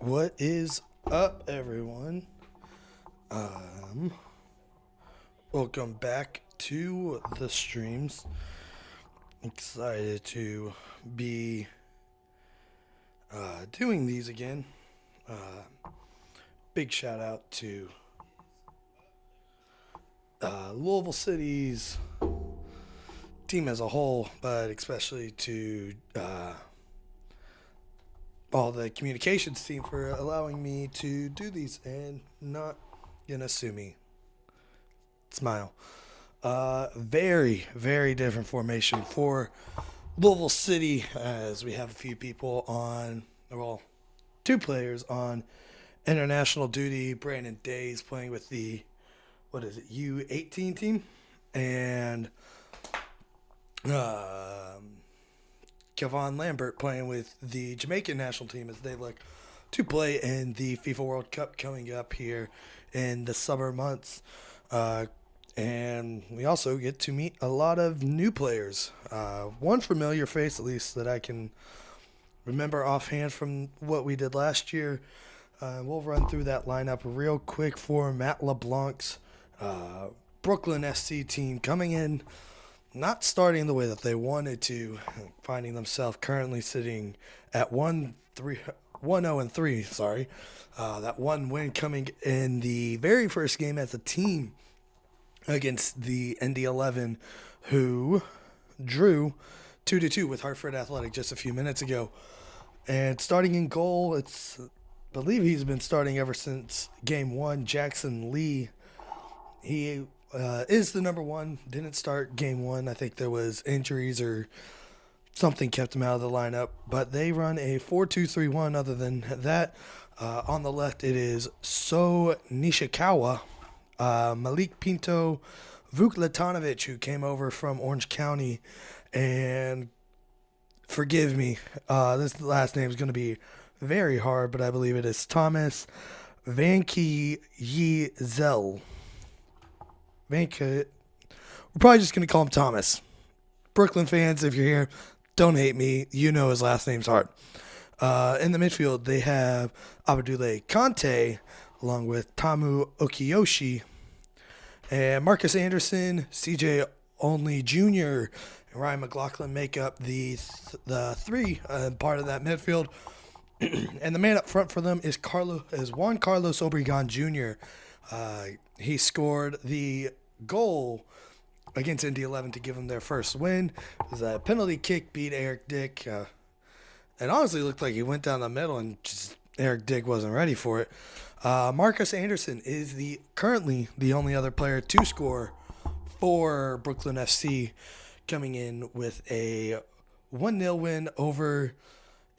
What is up, everyone? Welcome back to the streams. Excited to be doing these again. Big shout out to Louisville City's team as a whole, but especially to all the communications team for allowing me to do these and not gonna sue me. Smile. Very, very different formation for Louisville City, as we have a few people on, well, two players on international duty. Brandon Day's playing with the, U18 team, and Kevon Lambert playing with the Jamaican national team as they look to play in the FIFA World Cup coming up here in the summer months. And we also get to meet a lot of new players. One familiar face, at least, that I can remember offhand from what we did last year. We'll run through that lineup real quick for Matt LeBlanc's Brooklyn FC team coming in, not starting the way that they wanted to, finding themselves currently sitting at 1-0-3. Sorry, that one win coming in the very first game as a team against the Indy 11, who drew 2-2 with Hartford Athletic just a few minutes ago. And starting in goal, I believe he's been starting ever since game one. Jackson Lee, he is the number one. Didn't start game one. I think there was injuries or something kept him out of the lineup. But they run a 4-2-3-1. Other than that, on the left it is So Nishikawa, Malik Pinto, Vuk Latanovic, who came over from Orange County, and forgive me, this last name is going to be very hard, but I believe it is Thomas Vanke Yezel. We're probably just going to call him Thomas. Brooklyn fans, if you're here, don't hate me. You know his last name's hard. In the midfield, they have Abdullah Kante, along with Tamu Okiyoshi, and Marcus Anderson, CJ Only Jr., and Ryan McLaughlin make up the three part of that midfield. And the man up front for them is Juan Carlos Obregon Jr. He scored the goal against Indy 11 to give them their first win. It was a penalty kick, beat Eric Dick. It honestly looked like he went down the middle and just Eric Dick wasn't ready for it. Marcus Anderson is currently the only other player to score for Brooklyn FC, coming in with a 1-0 win over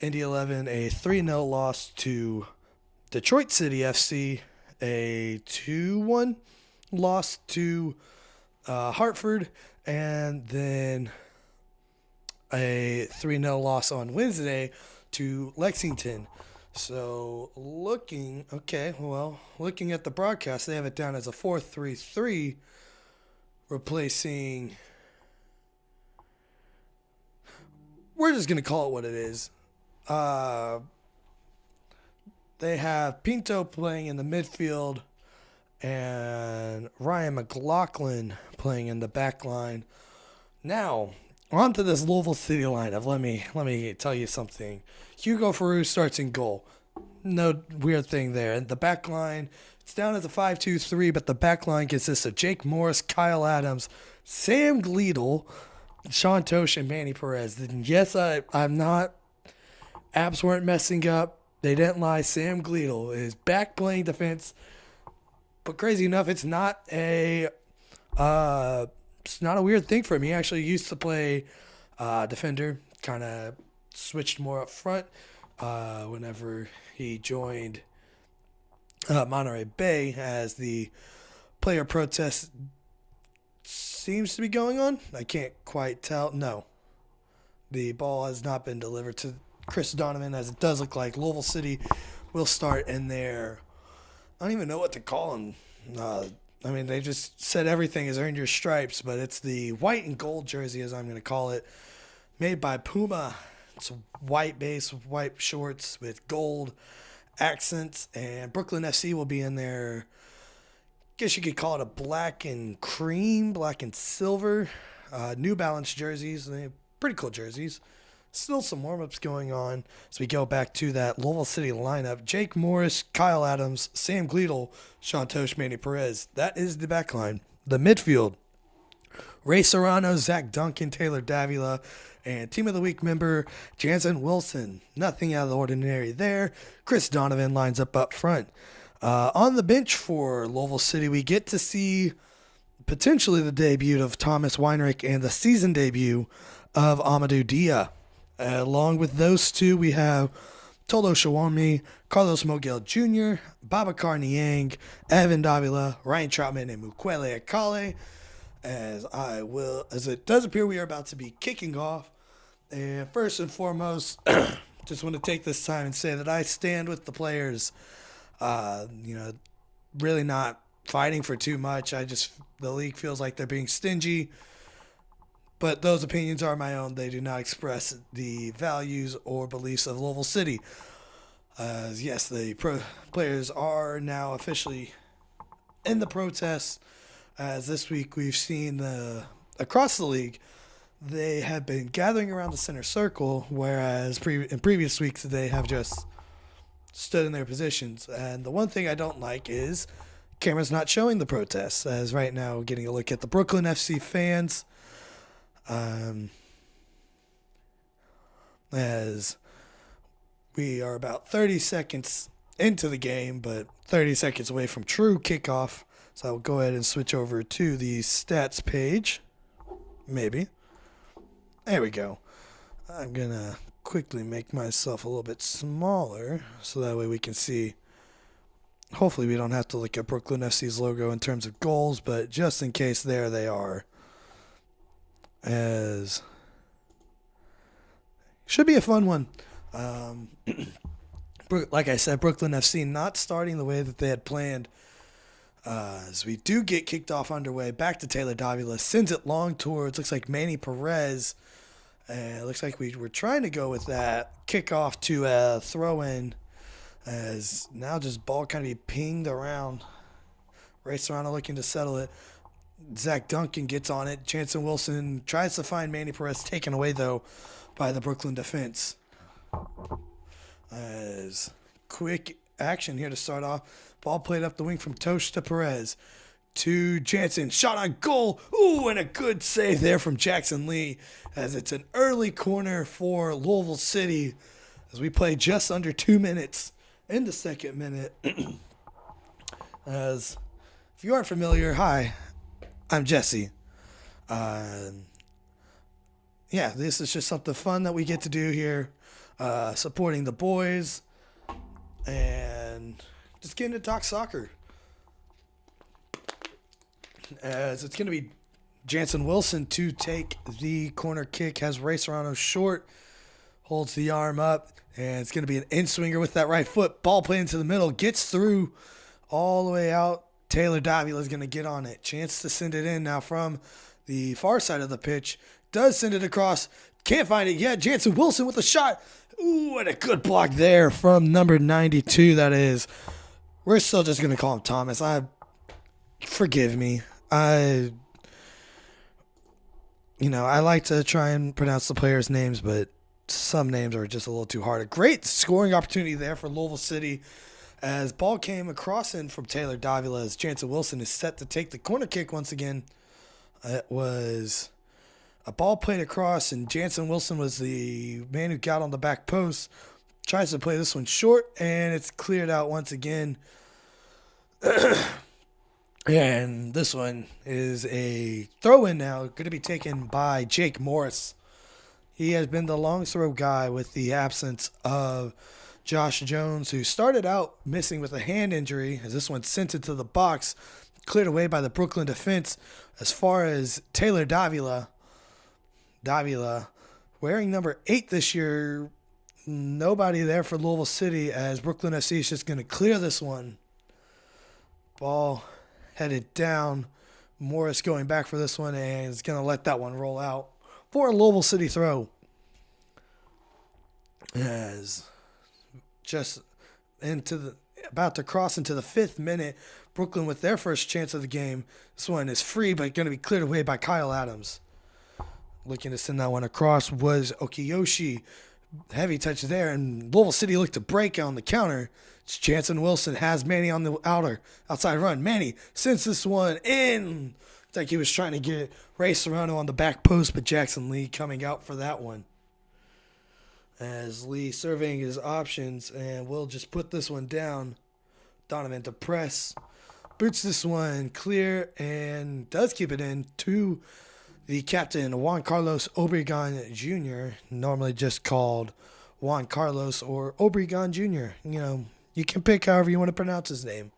Indy 11, a 3-0 loss to Detroit City FC, a 2-1 loss to Hartford, and then a 3-0 loss on Wednesday to Lexington. So looking at the broadcast, they have it down as a 4-3-3, replacing, we're just going to call it what it is. They have Pinto playing in the midfield and Ryan McLaughlin playing in the back line. Now, on to this Louisville City lineup. Let me tell you something. Hugo Faroux starts in goal. No weird thing there. And the back line, it's down as a 5-2-3, but the back line consists of Jake Morris, Kyle Adams, Sam Gleedle, Sean Tosh, and Manny Perez. And yes, I'm not. Abs weren't messing up. They didn't lie. Sam Gleedle is back playing defense. But crazy enough, it's not a weird thing for him. He actually used to play defender, kind of switched more up front whenever he joined Monterey Bay, as the player protest seems to be going on. I can't quite tell. No, the ball has not been delivered to Chris Donovan, as it does look like Louisville City will start in their, I don't even know what to call them. They just said everything is earned your stripes, but it's the white and gold jersey, as I'm going to call it, made by Puma. It's a white base, white shorts with gold accents, and Brooklyn FC will be in their, guess you could call it a black and cream, black and silver, New Balance jerseys. They're pretty cool jerseys. Still some warm-ups going on as we go back to that Louisville City lineup. Jake Morris, Kyle Adams, Sam Gleedle, Sean Tosh, Manny Perez. That is the back line. The midfield, Ray Serrano, Zach Duncan, Taylor Davila, and Team of the Week member Jansen Wilson. Nothing out of the ordinary there. Chris Donovan lines up front. On the bench for Louisville City, we get to see potentially the debut of Thomas Weinrich and the season debut of Amadou Dia. Along with those two, we have Tolo Shawami, Carlos Mogel Jr., Babacar Niang, Evan Davila, Ryan Troutman, and Mukwele Akale. As it does appear we are about to be kicking off. And first and foremost, just want to take this time and say that I stand with the players. Really not fighting for too much. The league feels like they're being stingy. But those opinions are my own. They do not express the values or beliefs of Louisville City. Yes, the players are now officially in the protests. As this week we've seen across the league, they have been gathering around the center circle, whereas in previous weeks they have just stood in their positions. And the one thing I don't like is camera's not showing the protests. As right now we're getting a look at the Brooklyn FC fans. As we are about 30 seconds into the game, but 30 seconds away from true kickoff. So I'll go ahead and switch over to the stats page. Maybe. There we go. I'm going to quickly make myself a little bit smaller so that way we can see. Hopefully we don't have to look at Brooklyn FC's logo in terms of goals, but just in case, there they are. As should be a fun one. Like I said, Brooklyn FC not starting the way that they had planned. As we do get kicked off underway, back to Taylor Davila, sends it long towards, looks like Manny Perez. It looks like we were trying to go with that kickoff to a throw-in. As now just ball kind of be pinged around. Ray Serrano looking to settle it. Zach Duncan gets on it. Jansen Wilson tries to find Manny Perez, taken away, though, by the Brooklyn defense. As quick action here to start off. Ball played up the wing from Tosh to Perez. To Jansen. Shot on goal. Ooh, and a good save there from Jackson Lee. As it's an early corner for Louisville City. As we play just under 2 minutes in the second minute. As if you aren't familiar, hi. I'm Jesse. This is just something fun that we get to do here, supporting the boys and just getting to talk soccer. As it's going to be Jansen Wilson to take the corner kick, has Ray Serrano short, holds the arm up, and it's going to be an in-swinger with that right foot. Ball played into the middle, gets through all the way out. Taylor Davila is going to get on it. Chance to send it in now from the far side of the pitch. Does send it across. Can't find it yet. Jansen Wilson with a shot. Ooh, and a good block there from number 92, that is. We're still just going to call him Thomas. Forgive me. I like to try and pronounce the players' names, but some names are just a little too hard. A great scoring opportunity there for Louisville City. As ball came across in from Taylor Davila, as Jansen Wilson is set to take the corner kick once again. It was a ball played across, and Jansen Wilson was the man who got on the back post. Tries to play this one short, and it's cleared out once again. And this one is a throw-in now, going to be taken by Jake Morris. He has been the long throw guy with the absence of Josh Jones, who started out missing with a hand injury, as this one sent it to the box, cleared away by the Brooklyn defense. As far as Taylor Davila wearing number 8 this year, nobody there for Louisville City, as Brooklyn FC is just going to clear this one. Ball headed down. Morris going back for this one, and is going to let that one roll out for a Louisville City throw. As just about to cross into the 5th minute. Brooklyn with their first chance of the game. This one is free, but going to be cleared away by Kyle Adams. Looking to send that one across was Okiyoshi. Heavy touch there, and Louisville City looked to break on the counter. It's Jansen Wilson has Manny on the outside run. Manny sends this one in. It's like he was trying to get Ray Serrano on the back post, but Jackson Lee coming out for that one. As Lee surveying his options, and will just put this one down. Donovan to press. Boots this one clear and does keep it in to the captain, Juan Carlos Obregon Jr., normally just called Juan Carlos or Obregon Jr. You know, you can pick however you want to pronounce his name.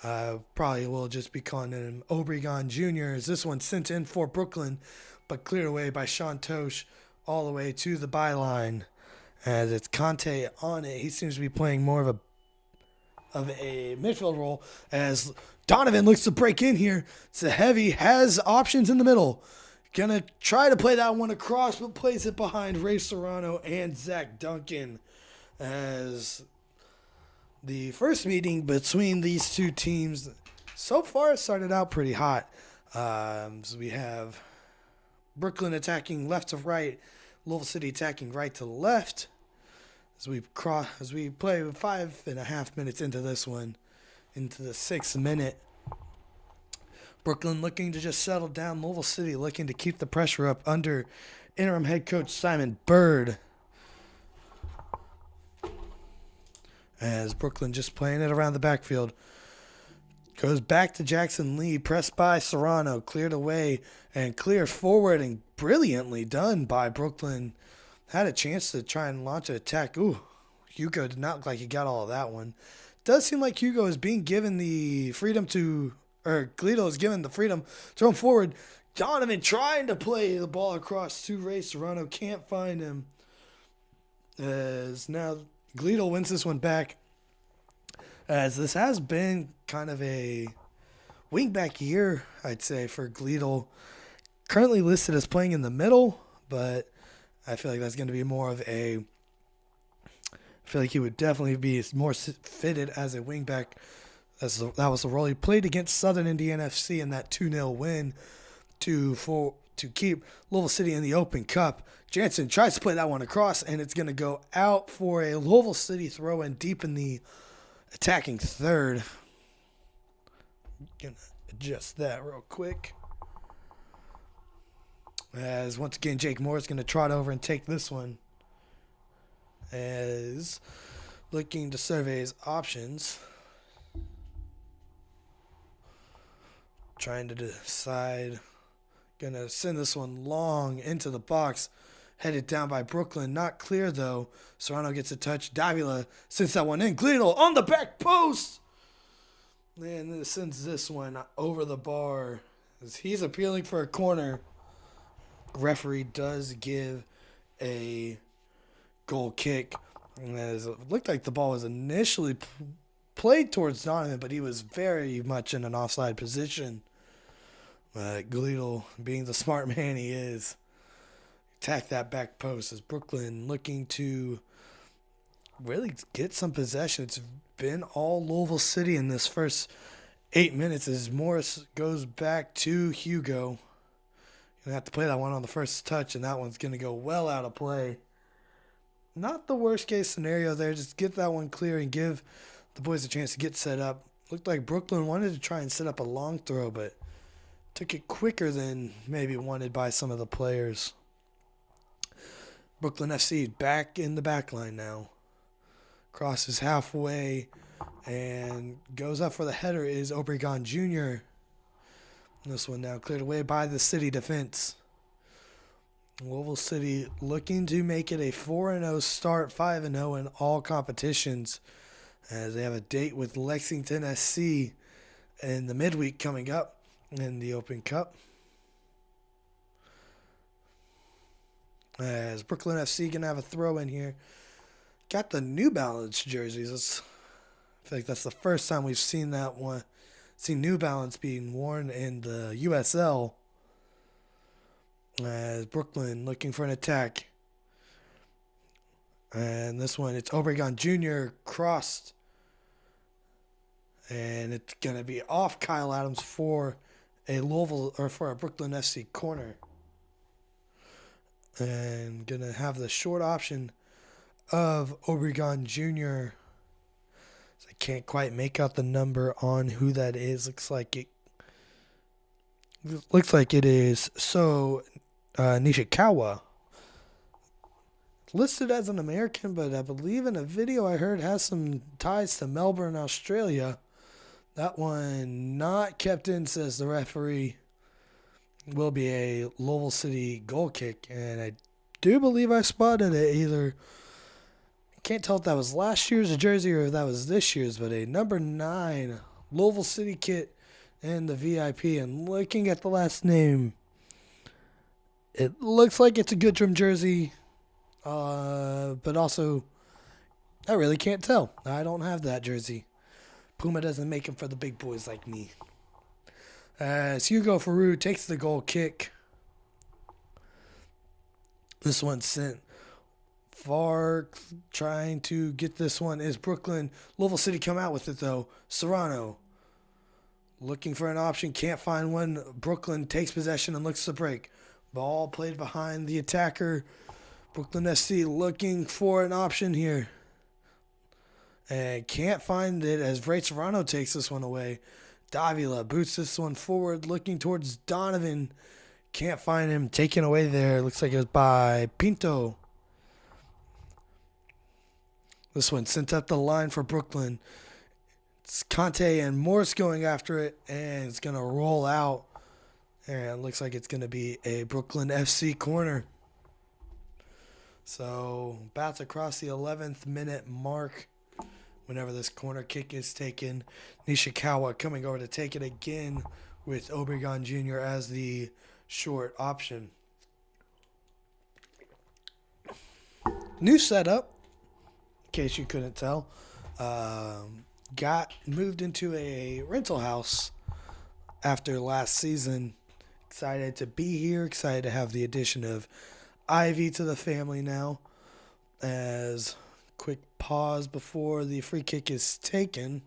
Probably will just be calling him Obregon Jr. As this one sent in for Brooklyn, but cleared away by Sean Tosh all the way to the byline. As it's Conte on it, he seems to be playing more of a midfield role. As Donovan looks to break in here, it's a heavy, has options in the middle. Gonna try to play that one across, but plays it behind Ray Serrano and Zach Duncan. As the first meeting between these two teams so far started out pretty hot. So we have Brooklyn attacking left to right, Louisville City attacking right to left. As we play 5.5 minutes into this one, into the 6th minute. Brooklyn looking to just settle down. Louisville City looking to keep the pressure up under interim head coach Simon Bird. As Brooklyn just playing it around the backfield. Goes back to Jackson Lee. Pressed by Serrano. Cleared away and cleared forward. And brilliantly done by Brooklyn. Had a chance to try and launch an attack. Ooh, Hugo did not look like he got all of that one. Does seem like Hugo is being given the freedom to... or Glito is given the freedom, thrown forward. Donovan trying to play the ball across to Ray Serrano. Can't find him. As now Glito wins this one back. As this has been kind of a wingback year, I'd say, for Glito. Currently listed as playing in the middle, but I feel like that's going to be more of a... I feel like he would definitely be more fitted as a wingback. That was the role he played against Southern Indiana FC in that 2-0 win to keep Louisville City in the Open Cup. Jansen tries to play that one across, and it's going to go out for a Louisville City throw-in deep in the attacking third. Going to adjust that real quick. As once again, Jake Moore is going to trot over and take this one. As looking to survey his options. Trying to decide. Gonna send this one long into the box. Headed down by Brooklyn. Not clear though. Serrano gets a touch. Davila sends that one in. Glito on the back post. And sends this one over the bar. As he's appealing for a corner. Referee does give a goal kick. As it looked like the ball was initially played towards Donovan, but he was very much in an offside position. Glito, being the smart man he is, attack that back post as Brooklyn looking to really get some possession. It's been all Louisville City in this first 8 minutes as Morris goes back to Hugo. Gonna have to play that one on the first touch, and that one's gonna go well out of play. Not the worst case scenario there. Just get that one clear and give the boys a chance to get set up. Looked like Brooklyn wanted to try and set up a long throw, but took it quicker than maybe wanted by some of the players. Brooklyn FC back in the back line now. Crosses halfway and goes up for the header is Obregon Jr. This one now cleared away by the City defense. Louisville City looking to make it a 4-0 start, 5-0 in all competitions, as they have a date with Lexington SC in the midweek coming up in the Open Cup. As Brooklyn FC going to have a throw in here. Got the New Balance jerseys. I feel like that's the first time we've seen that one. Seen New Balance being worn in the USL. As Brooklyn looking for an attack. And this one, it's Obregon Jr. crossed And it's going to be off Kyle Adams for a Brooklyn FC corner. And going to have the short option of Obregon Jr. So I can't quite make out the number on who that is. Looks like it is Nishikawa. Listed as an American, but I believe in a video I heard has some ties to Melbourne, Australia. That one not kept in, says the referee. Will be a Louisville City goal kick, and I do believe I spotted it either. I can't tell if that was last year's jersey or if that was this year's, but a number 9 Louisville City kit in the VIP. And looking at the last name, it looks like it's a Goodrum jersey, but also I really can't tell. I don't have that jersey. Puma doesn't make him for the big boys like me. As Hugo Faroux takes the goal kick. This one sent far, trying to get this one is Brooklyn. Louisville City come out with it though. Serrano looking for an option, can't find one. Brooklyn takes possession and looks to break. Ball played behind the attacker. Brooklyn SC looking for an option here. And can't find it as Ray Serrano takes this one away. Davila boots this one forward, looking towards Donovan. Can't find him. Taken away there. Looks like it was by Pinto. This one sent up the line for Brooklyn. It's Conte and Morse going after it, and it's going to roll out. And it looks like it's going to be a Brooklyn FC corner. So, about to cross the 11th minute mark. Whenever this corner kick is taken, Nishikawa coming over to take it again with Obregon Jr. as the short option. New setup, in case you couldn't tell. Got moved into a rental house after last season. Excited to be here. Excited to have the addition of Ivy to the family now. As quick pause before the free kick is taken.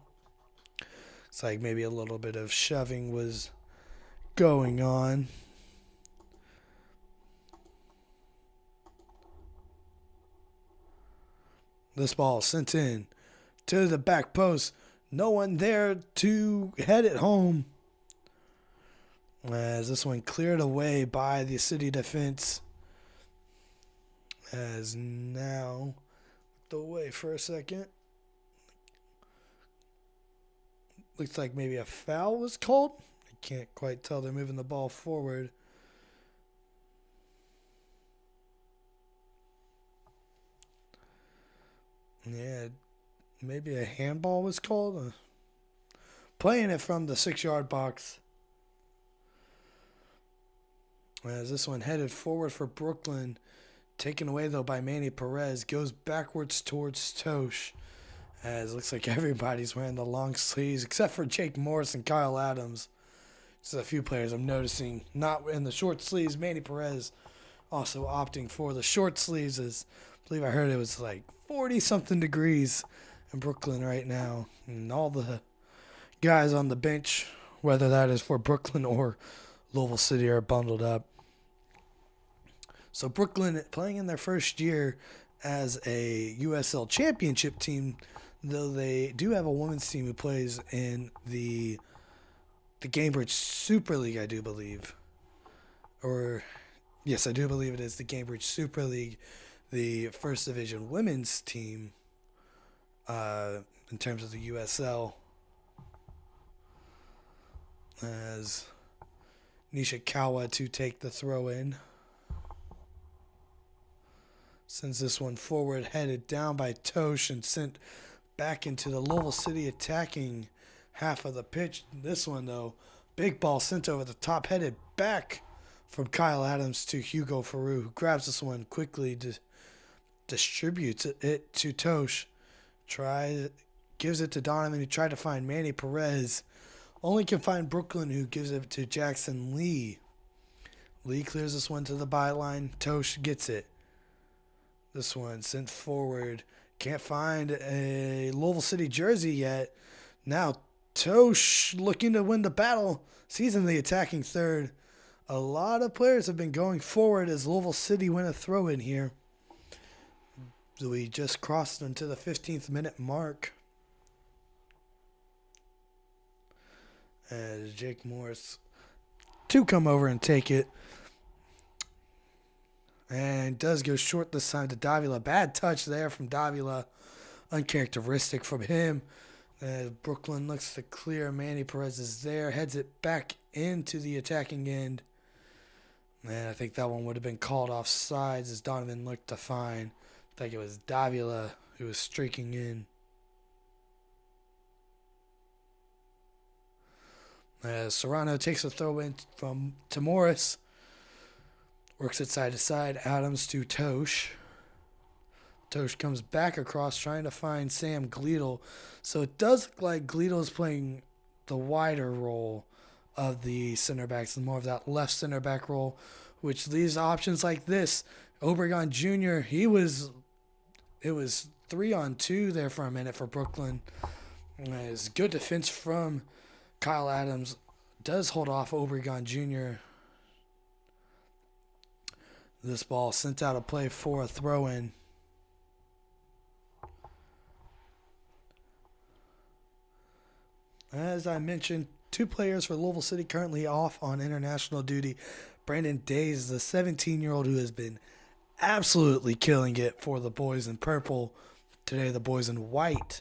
It's like maybe a little bit of shoving was going on. This ball sent in to the back post. No one there to head it home. As this one cleared away by the City defense. As now away for a second. Looks like maybe a foul was called. I can't quite tell. They're moving the ball forward. Yeah, maybe a handball was called. Playing it from the 6-yard box. As this one headed forward for Brooklyn. Taken away, though, by Manny Perez. Goes backwards towards Tosh. As it looks like everybody's wearing the long sleeves, except for Jake Morris and Kyle Adams. Just a few players I'm noticing not in the short sleeves. Manny Perez also opting for the short sleeves. As I believe I heard it was like 40-something degrees in Brooklyn right now. And all the guys on the bench, whether that is for Brooklyn or Louisville City, are bundled up. So Brooklyn playing in their first year as a USL championship team, though they do have a women's team who plays in the Cambridge Super League, I do believe. Or, yes, I do believe it is the Cambridge Super League, the first division women's team in terms of the USL. As Nishikawa to take the throw in. Sends this one forward, headed down by Tosh and sent back into the Louisville City attacking half of the pitch. This one, though, big ball sent over the top, headed back from Kyle Adams to Hugo Faroux, who grabs this one quickly, distributes it to Tosh. Gives it to Donovan, who tried to find Manny Perez. Only can find Brooklyn, who gives it to Jackson Lee. Lee clears this one to the byline. Tosh gets it. This one sent forward. Can't find a Louisville City jersey yet. Now Tosh looking to win the battle. He's in the attacking third. A lot of players have been going forward as Louisville City win a throw in here. We just crossed into the 15th minute mark. As Jake Morris to come over and take it. And does go short this time to Davila. Bad touch there from Davila. Uncharacteristic from him. Brooklyn looks to clear. Manny Perez is there. Heads it back into the attacking end. And I think that one would have been called offsides as Donovan looked to find. I think it was Davila who was streaking in. Serrano takes a throw in to Morris. Works it side to side. Adams to Tosh. Tosh comes back across trying to find Sam Gleedle. So it does look like Gleedle is playing the wider role of the center backs and more of that left center back role, which leaves options like this. Obregon Jr., it was 3-on-2 there for a minute for Brooklyn. It's good defense from Kyle Adams. Does hold off Obregon Jr. This ball sent out a play for a throw-in. As I mentioned, 2 players for Louisville City currently off on international duty. Brandon Days, the 17-year-old who has been absolutely killing it for the boys in purple. Today, the boys in white.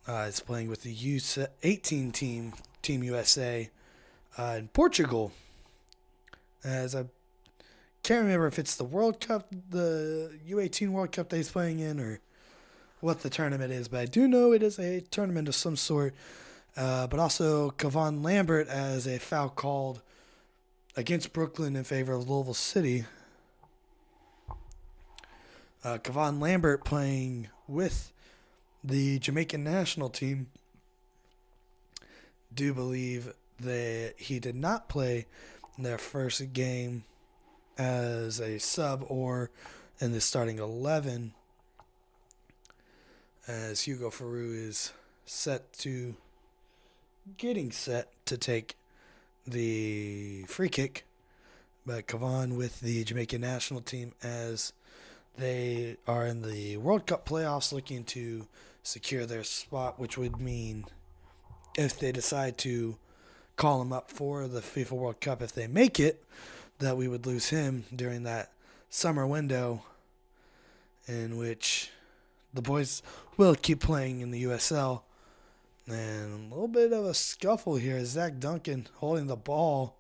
Is playing with the U18 team, Team USA, in Portugal. As I can't remember if it's the World Cup, the U18 World Cup that he's playing in, or what the tournament is, but I do know it is a tournament of some sort. But also Kevon Lambert as a foul called against Brooklyn in favor of Louisville City. Kevon Lambert playing with the Jamaican national team. Do believe that he did not play in their first game as a sub or in the starting 11, as Hugo Faru is getting set to take the free kick. But Kevon with the Jamaican national team as they are in the World Cup playoffs looking to secure their spot, which would mean if they decide to call him up for the FIFA World Cup, if they make it, that we would lose him during that summer window in which the boys will keep playing in the USL. And a little bit of a scuffle here. Zach Duncan holding the ball.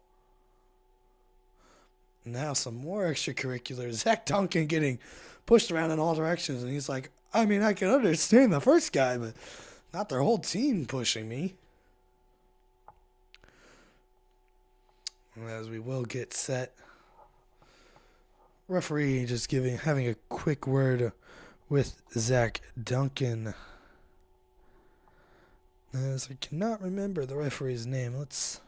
Now some more extracurriculars. Zach Duncan getting pushed around in all directions. And he's like, I mean, I can understand the first guy, but not their whole team pushing me. As we will get set. Referee just having a quick word with Zach Duncan. As I cannot remember the referee's name. Let's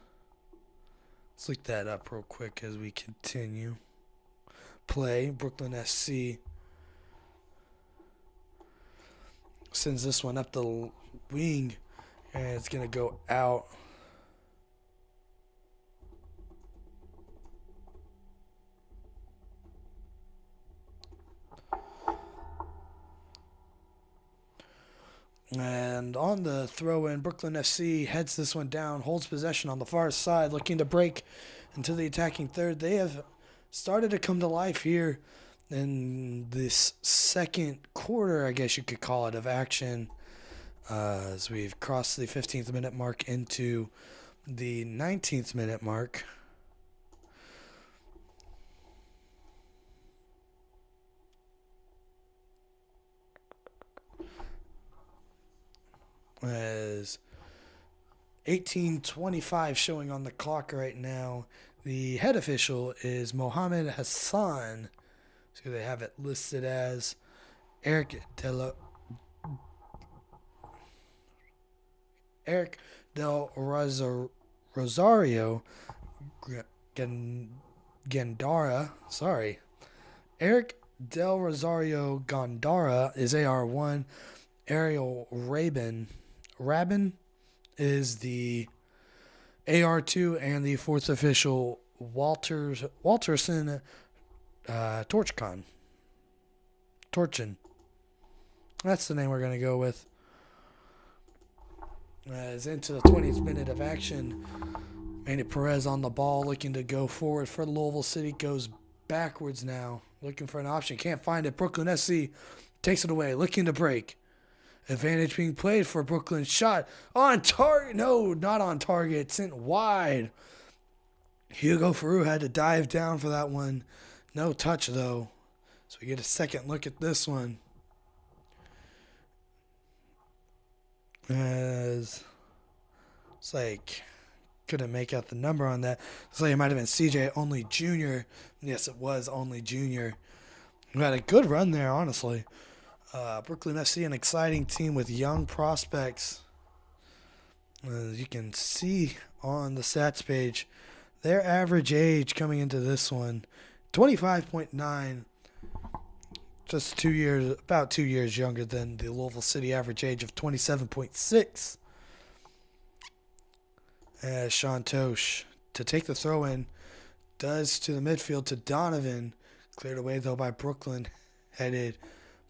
look that up real quick as we continue. Play. Brooklyn SC sends this one up the wing, and it's going to go out. And on the throw-in, Brooklyn FC heads this one down, holds possession on the far side, looking to break into the attacking third. They have started to come to life here in this second quarter, I guess you could call it, of action, as we've crossed the 15th minute mark into the 19th minute mark. As 18:25 showing on the clock right now. The head official is Mohammed Hassan. So they have it listed as Eric Del Rosario Gandara. Sorry. Eric Del Rosario Gandara is AR1. Ariel Rabin is the AR2 and the fourth official Walterson Torchcon. Torchin. That's the name we're going to go with. As into the 20th minute of action, Manny Perez on the ball, looking to go forward for Louisville City. Goes backwards now, looking for an option. Can't find it. Brooklyn SC takes it away, looking to break. Advantage being played for Brooklyn. Shot on target. No, not on target. Sent wide. Hugo Faru had to dive down for that one. No touch, though. So we get a second look at this one. As it's like couldn't make out the number on that. It's like it might have been CJ Only Jr. Yes, it was Only Jr. We had a good run there, honestly. Brooklyn FC, an exciting team with young prospects. As you can see on the stats page, their average age coming into this one, 25.9. Just 2 years, about 2 years younger than the Louisville City average age of 27.6. As Sean Tosh to take the throw in, does to the midfield to Donovan. Cleared away though by Brooklyn. Headed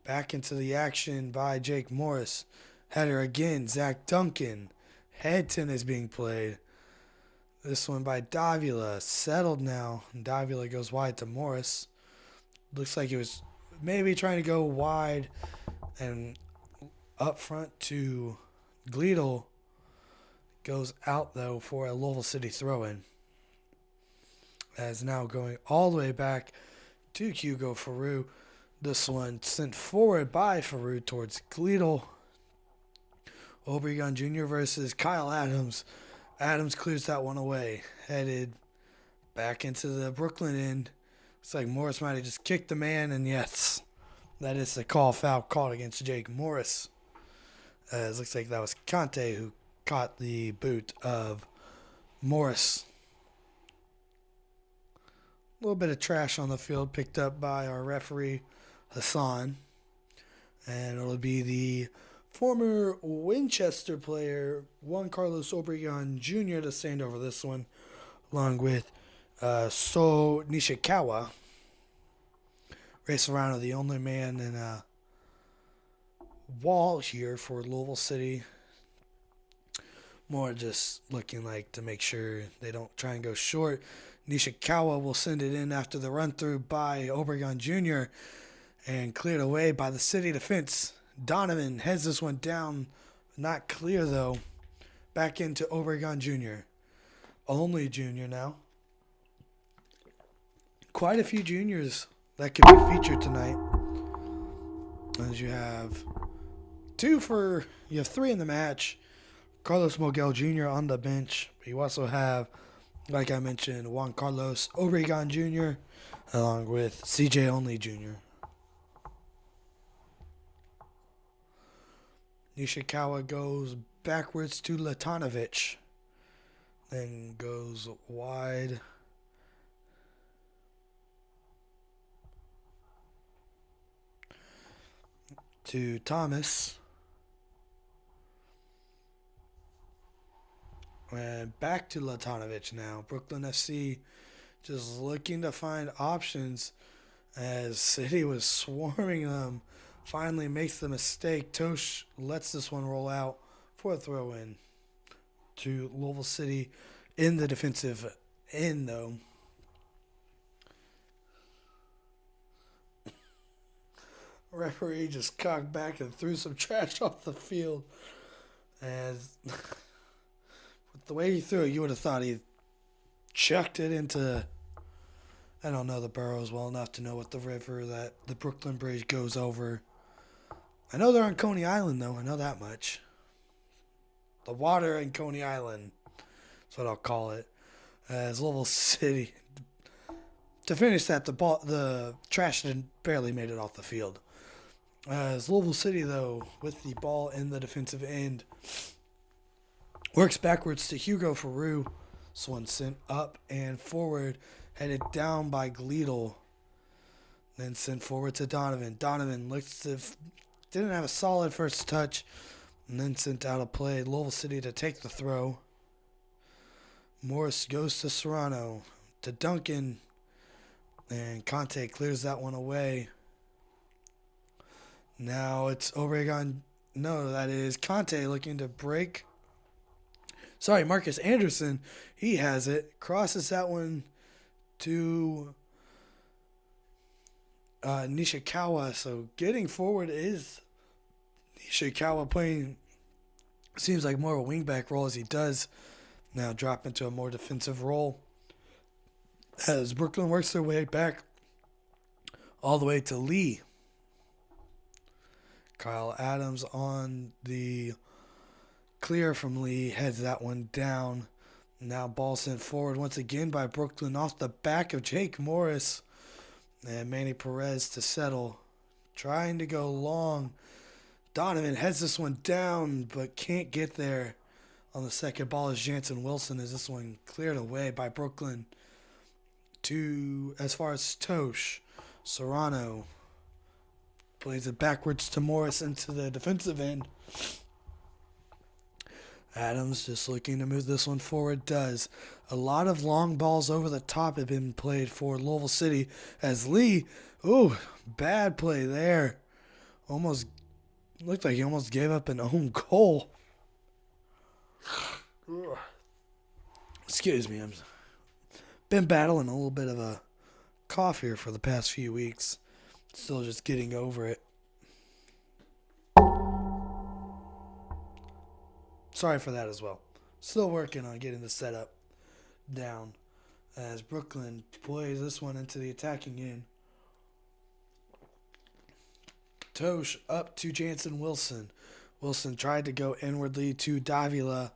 back into the action by Jake Morris. Header again, Zach Duncan. Headton is being played. This one by Davila. Settled now. Davila goes wide to Morris. Looks like he was maybe trying to go wide and up front to Gleedle. Goes out, though, for a Louisville City throw-in. As now going all the way back to Hugo Faru. This one sent forward by Faru towards Gleedle. Obregon Jr. versus Kyle Adams. Adams clears that one away. Headed back into the Brooklyn end. It's like Morris might have just kicked the man, and yes, that is the foul called against Jake Morris. It looks like that was Conte who caught the boot of Morris. A little bit of trash on the field picked up by our referee, Hassan. And it'll be the former Winchester player, Juan Carlos Obregon Jr. to stand over this one, along with So Nishikawa. Ray Serrano, the only man in a wall here for Louisville City. More just looking like to make sure they don't try and go short. Nishikawa will send it in after the run through by Obregon Jr. and cleared away by the City defense. Donovan heads this one down. Not clear though. Back into Obregon Jr. Only Jr. now. Quite a few juniors that could be featured tonight. As you have three in the match. Carlos Mogel Jr. on the bench. You also have, like I mentioned, Juan Carlos Obregon Jr. along with CJ Only Jr. Nishikawa goes backwards to Latanovic. Then goes wide to Thomas. And back to Latanovic now. Brooklyn FC just looking to find options as City was swarming them. Finally makes the mistake. Tosh lets this one roll out for a throw-in to Louisville City in the defensive end, though. Referee just cocked back and threw some trash off the field. As with the way he threw it, you would have thought he chucked it into, I don't know the boroughs well enough to know what the river that the Brooklyn Bridge goes over. I know they're on Coney Island, though. I know that much. The water in Coney Island. That's what I'll call it. As Louisville City. To finish that, the trash barely made it off the field. As Louisville City, though, with the ball in the defensive end, works backwards to Hugo Faru. This one sent up and forward, headed down by Gleedle. Then sent forward to Donovan. Donovan looks to didn't have a solid first touch. And then sent out a play. Louisville City to take the throw. Morris goes to Serrano. To Duncan. And Conte clears that one away. Now it's Obregon. No, that is Conte looking to break. Sorry, Marcus Anderson. He has it. Crosses that one to Nishikawa. So getting forward is Nishikawa playing, seems like more of a wingback role as he does now drop into a more defensive role. As Brooklyn works their way back all the way to Lee. Kyle Adams on the clear from Lee, heads that one down. Now ball sent forward once again by Brooklyn off the back of Jake Morris. And Manny Perez to settle. Trying to go long. Donovan heads this one down but can't get there. On the second ball is Jansen Wilson as this one cleared away by Brooklyn. To as far as Tosh. Serrano plays it backwards to Morris into the defensive end. Adams just looking to move this one forward. Does. A lot of long balls over the top have been played for Louisville City as Lee, bad play there. Almost looked like he almost gave up an own goal. Excuse me, I've been battling a little bit of a cough here for the past few weeks. Still just getting over it. Sorry for that as well. Still working on getting the setup down as Brooklyn plays this one into the attacking end. Tosh up to Jansen Wilson. Wilson tried to go inwardly to Davila,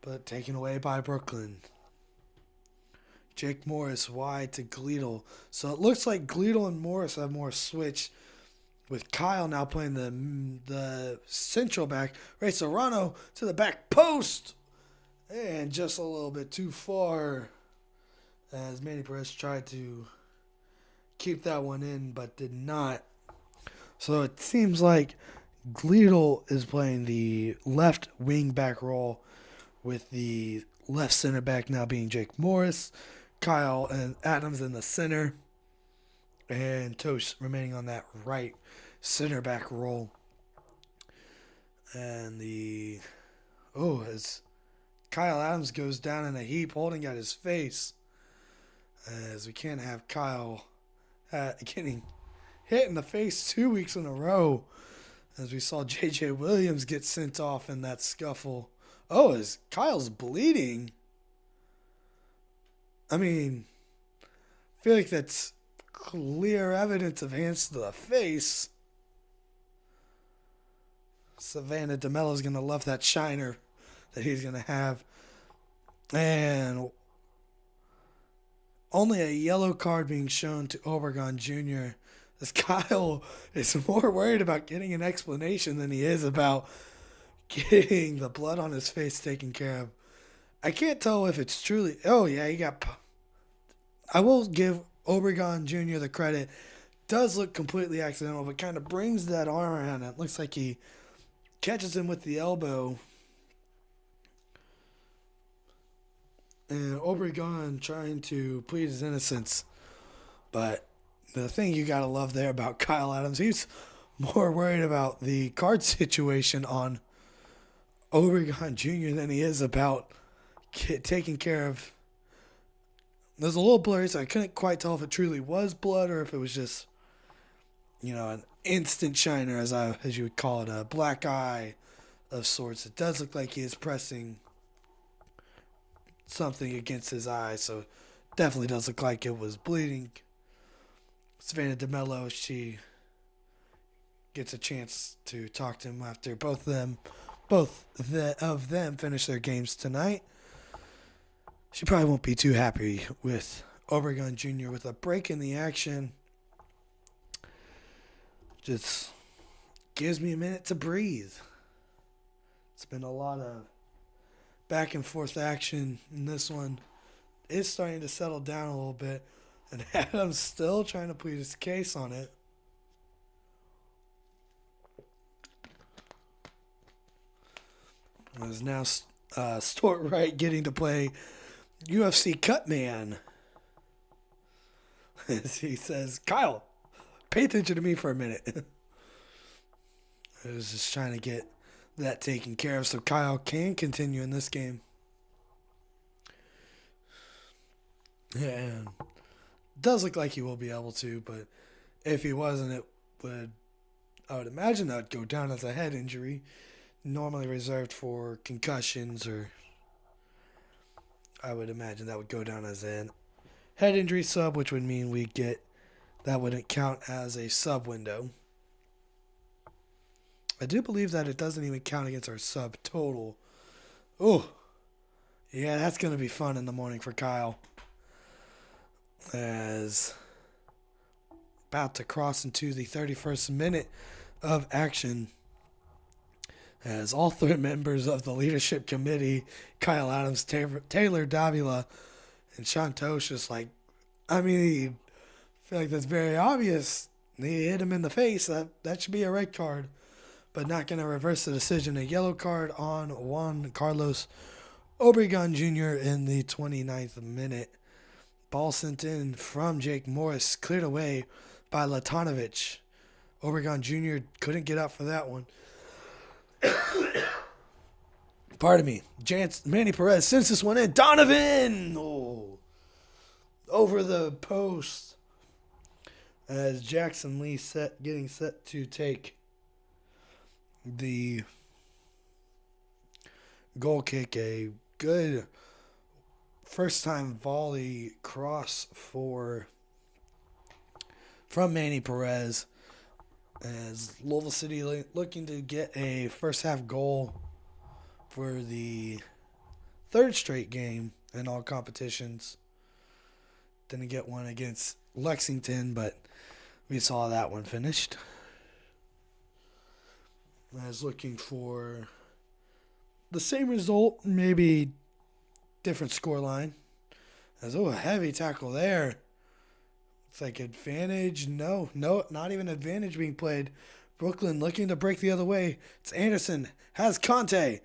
but taken away by Brooklyn. Jake Morris wide to Gleedle. So it looks like Gleedle and Morris have more switch, with Kyle now playing the central back. Ray Serrano to the back post. And just a little bit too far as Manny Perez tried to keep that one in but did not. So it seems like Gleedle is playing the left wing back role with the left center back now being Jake Morris. Kyle and Adams in the center. And Tosh remaining on that right center back role. And as Kyle Adams goes down in a heap holding at his face. As we can't have Kyle getting hit in the face 2 weeks in a row. As we saw J.J. Williams get sent off in that scuffle. As Kyle's bleeding. I mean, I feel like that's clear evidence of hands to the face. Savannah DeMello's going to love that shiner that he's going to have. And only a yellow card being shown to Obregon Jr. As Kyle is more worried about getting an explanation than he is about getting the blood on his face taken care of. I can't tell if it's truly... he got... I will give Obregon Jr. the credit. Does look completely accidental, but kind of brings that arm around. It looks like he catches him with the elbow. And Obregon trying to plead his innocence. But the thing you got to love there about Kyle Adams, he's more worried about the card situation on Obregon Jr. than he is about taking care of. There's a little blurry, so I couldn't quite tell if it truly was blood or if it was just, an instant shiner, as you would call it, a black eye of sorts. It does look like he is pressing something against his eye, so it definitely does look like it was bleeding. Savannah DeMello, she gets a chance to talk to him after both of them finish their games tonight. She probably won't be too happy with Obregon Jr. with a break in the action. Just gives me a minute to breathe. It's been a lot of back and forth action in this one. It's starting to settle down a little bit. And Adam's still trying to plead his case on it. Is now Stuart Wright getting to play UFC Cut Man. As he says, Kyle, pay attention to me for a minute. I was just trying to get that taken care of so Kyle can continue in this game. And does look like he will be able to, but if he wasn't, I would imagine that would go down as a head injury, normally reserved for concussions, or I would imagine that would go down as a head injury sub, which would mean that wouldn't count as a sub window. I do believe that it doesn't even count against our sub total. Oh, yeah, that's going to be fun in the morning for Kyle. As about to cross into the 31st minute of action, as all three members of the leadership committee, Kyle Adams, Taylor Davila, and Sean Tosh, just like, I mean, I feel like that's very obvious. He hit him in the face. That should be a red card, but not going to reverse the decision. A yellow card on Juan Carlos Obregon Jr. in the 29th minute. Ball sent in from Jake Morris, cleared away by Latanovic. Obregon Jr. couldn't get up for that one. Pardon me. Manny Perez sends this one in. Donovan! Oh. Over the post. As Jackson Lee getting set to take the goal kick. A good first-time volley cross from Manny Perez, as Louisville City looking to get a first-half goal for the third straight game in all competitions. Didn't get one against Lexington, but we saw that one finished. I was looking for the same result, maybe different scoreline. As a heavy tackle there. It's like advantage. No, not even advantage being played. Brooklyn looking to break the other way. It's Anderson. Has Conte.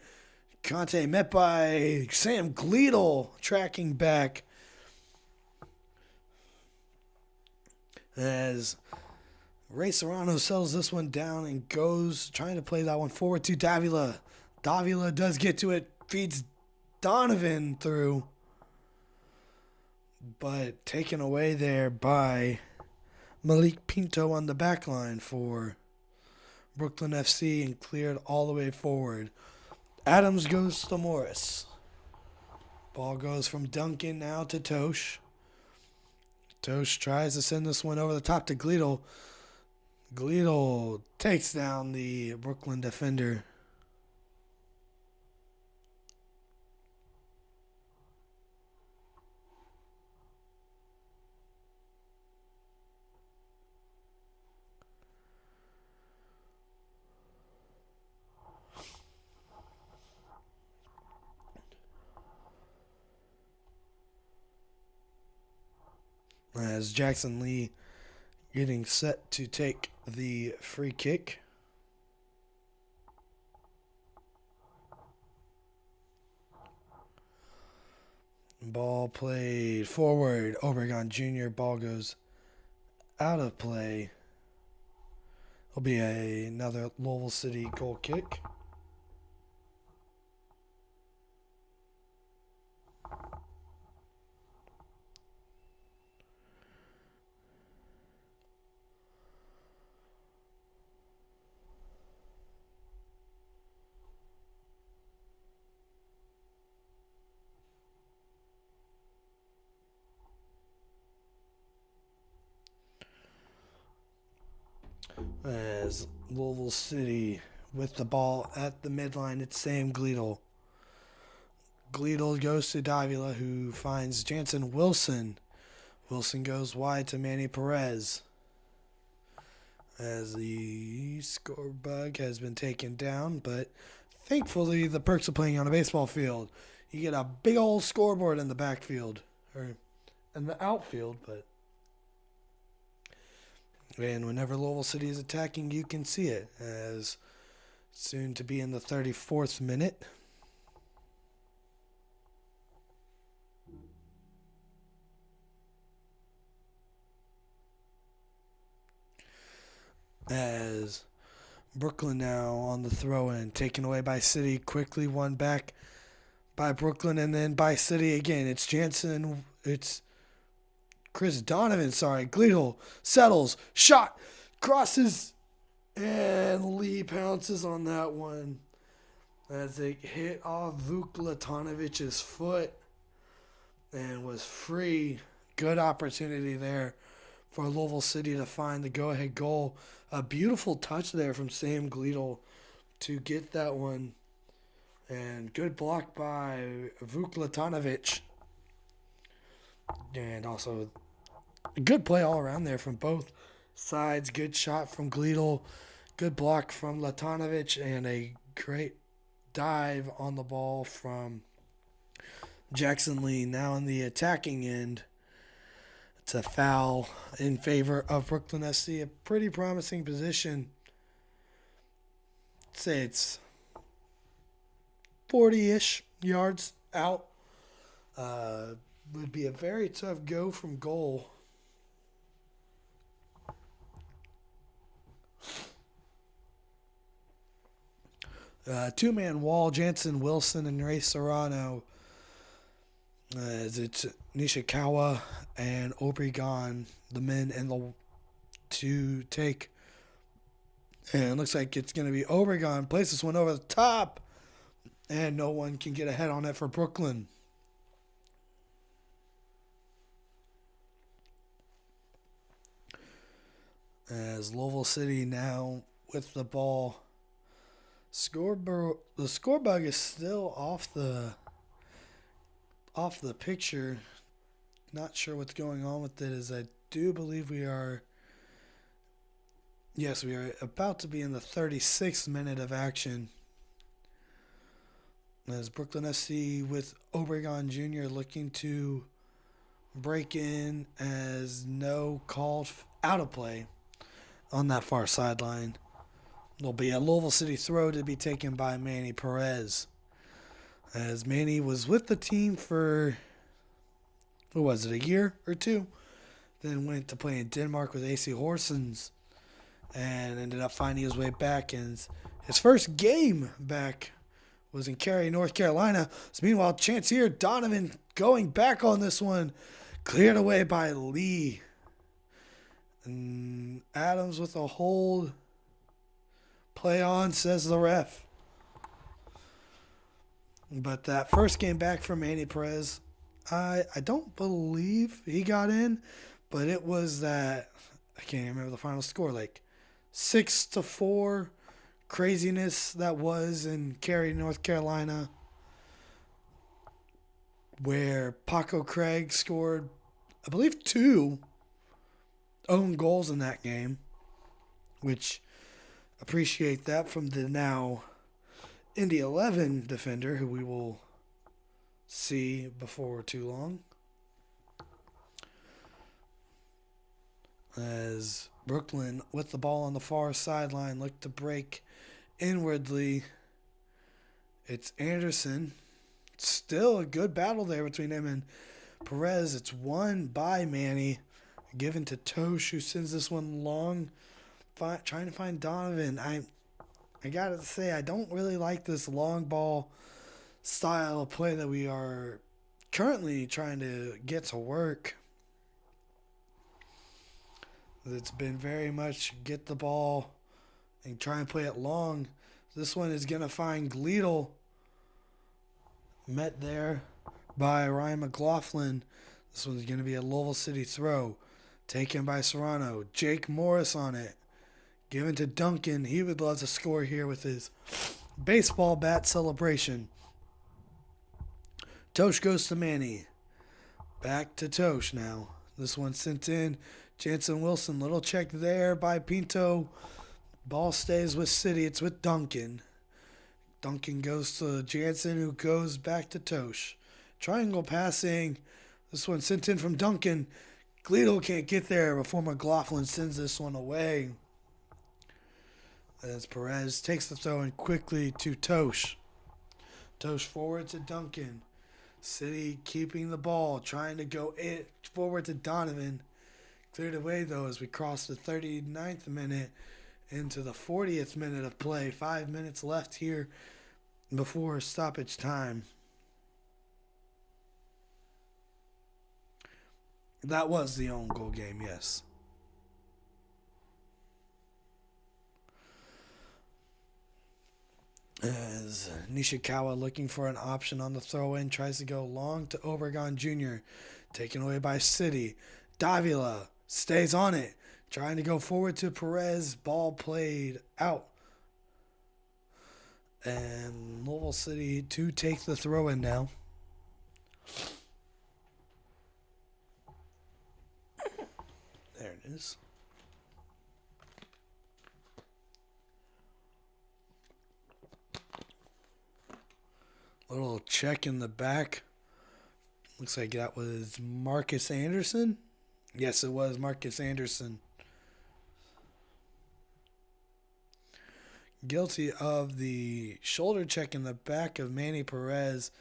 Conte met by Sam Gleedle tracking back. As Ray Serrano sells this one down and goes trying to play that one forward to Davila. Davila does get to it. Feeds Donovan through, but taken away there by Malik Pinto on the back line for Brooklyn FC and cleared all the way forward. Adams goes to Morris. Ball goes from Duncan now to Tosh. Tosh tries to send this one over the top to Gleedle. Gleedle takes down the Brooklyn defender. As Jackson Lee getting set to take the free kick. Ball played forward. Obregon Jr. Ball goes out of play. It'll be another Louisville City goal kick. As Louisville City with the ball at the midline, it's Sam Gleedle. Gleedle goes to Davila, who finds Jansen Wilson. Wilson goes wide to Manny Perez. As the score bug has been taken down, but thankfully the perks of playing on a baseball field. You get a big old scoreboard in the backfield, or in the outfield, but and whenever Louisville City is attacking, you can see it. As soon to be in the 34th minute. as Brooklyn now on the throw-in, taken away by City, quickly won back by Brooklyn and then by City again. It's Jansen, it's Chris Donovan, Gleedle settles, shot, crosses, and Lee pounces on that one as it hit off Vuk Latanovic's foot and was free. Good opportunity there for Louisville City to find the go-ahead goal. A beautiful touch there from Sam Gleedle to get that one. And good block by Vuk Latanovic. And also a good play all around there from both sides. Good shot from Gleedle. Good block from Latanovic. And a great dive on the ball from Jackson Lee. Now on the attacking end. It's a foul in favor of Brooklyn SC. A pretty promising position. I'd say it's 40-ish yards out. Would be a very tough go from goal. Two-man wall, Jansen Wilson and Ray Serrano. As it's Nishikawa and Obregon, the men and the to take. And it looks like it's going to be Obregon. Places this one over the top. And no one can get ahead on it for Brooklyn. As Louisville City now with the ball. The score bug is still off the picture. Not sure what's going on with it, as I do believe we are about to be in the 36th minute of action. As Brooklyn SC with Obregon Jr. looking to break in, as no call out of play on that far sideline. There'll be a Louisville City throw to be taken by Manny Perez. As Manny was with the team for, a year or two? Then went to play in Denmark with AC Horsens and ended up finding his way back. And his first game back was in Cary, North Carolina. So meanwhile, chance here, Donovan going back on this one. Cleared away by Lee. And Adams with a hold. Play on, says the ref. But that first game back from Manny Perez, I don't believe he got in, but it was that, I can't even remember the final score, like 6-4 craziness that was in Cary, North Carolina, where Paco Craig scored, I believe, 2 own goals in that game, which appreciate that from the now Indy 11 defender, who we will see before too long. As Brooklyn, with the ball on the far sideline, look to break inwardly. It's Anderson. Still a good battle there between him and Perez. It's won by Manny, given to Tosh, who sends this one long, trying to find Donovan. I gotta say, I don't really like this long ball style of play that we are currently trying to get to work. It's been very much get the ball and try and play it long. This one is going to find Gleedle. Met there by Ryan McLaughlin. This one's going to be a Louisville City throw. Taken by Serrano. Jake Morris on it. Given to Duncan. He would love to score here with his baseball bat celebration. Tosh goes to Manny. Back to Tosh now. This one sent in. Jansen Wilson. Little check there by Pinto. Ball stays with City. It's with Duncan. Duncan goes to Jansen, who goes back to Tosh. Triangle passing. This one sent in from Duncan. Gleedle can't get there before McLaughlin sends this one away. As Perez takes the throw in quickly to Tosh. Tosh forward to Duncan. City keeping the ball, trying to go forward to Donovan. Cleared away, though, as we cross the 39th minute. into the 40th minute of play. 5 minutes left here before stoppage time. That was the own goal game, yes. As Nishikawa, looking for an option on the throw-in, tries to go long to Obregon Jr., taken away by City. Davila stays on it, trying to go forward to Perez. Ball played out. And Louisville City to take the throw-in now. There it is. Little check in the back. Looks like that was Marcus Anderson. Yes, it was Marcus Anderson. Guilty of the shoulder check in the back of Manny Perez.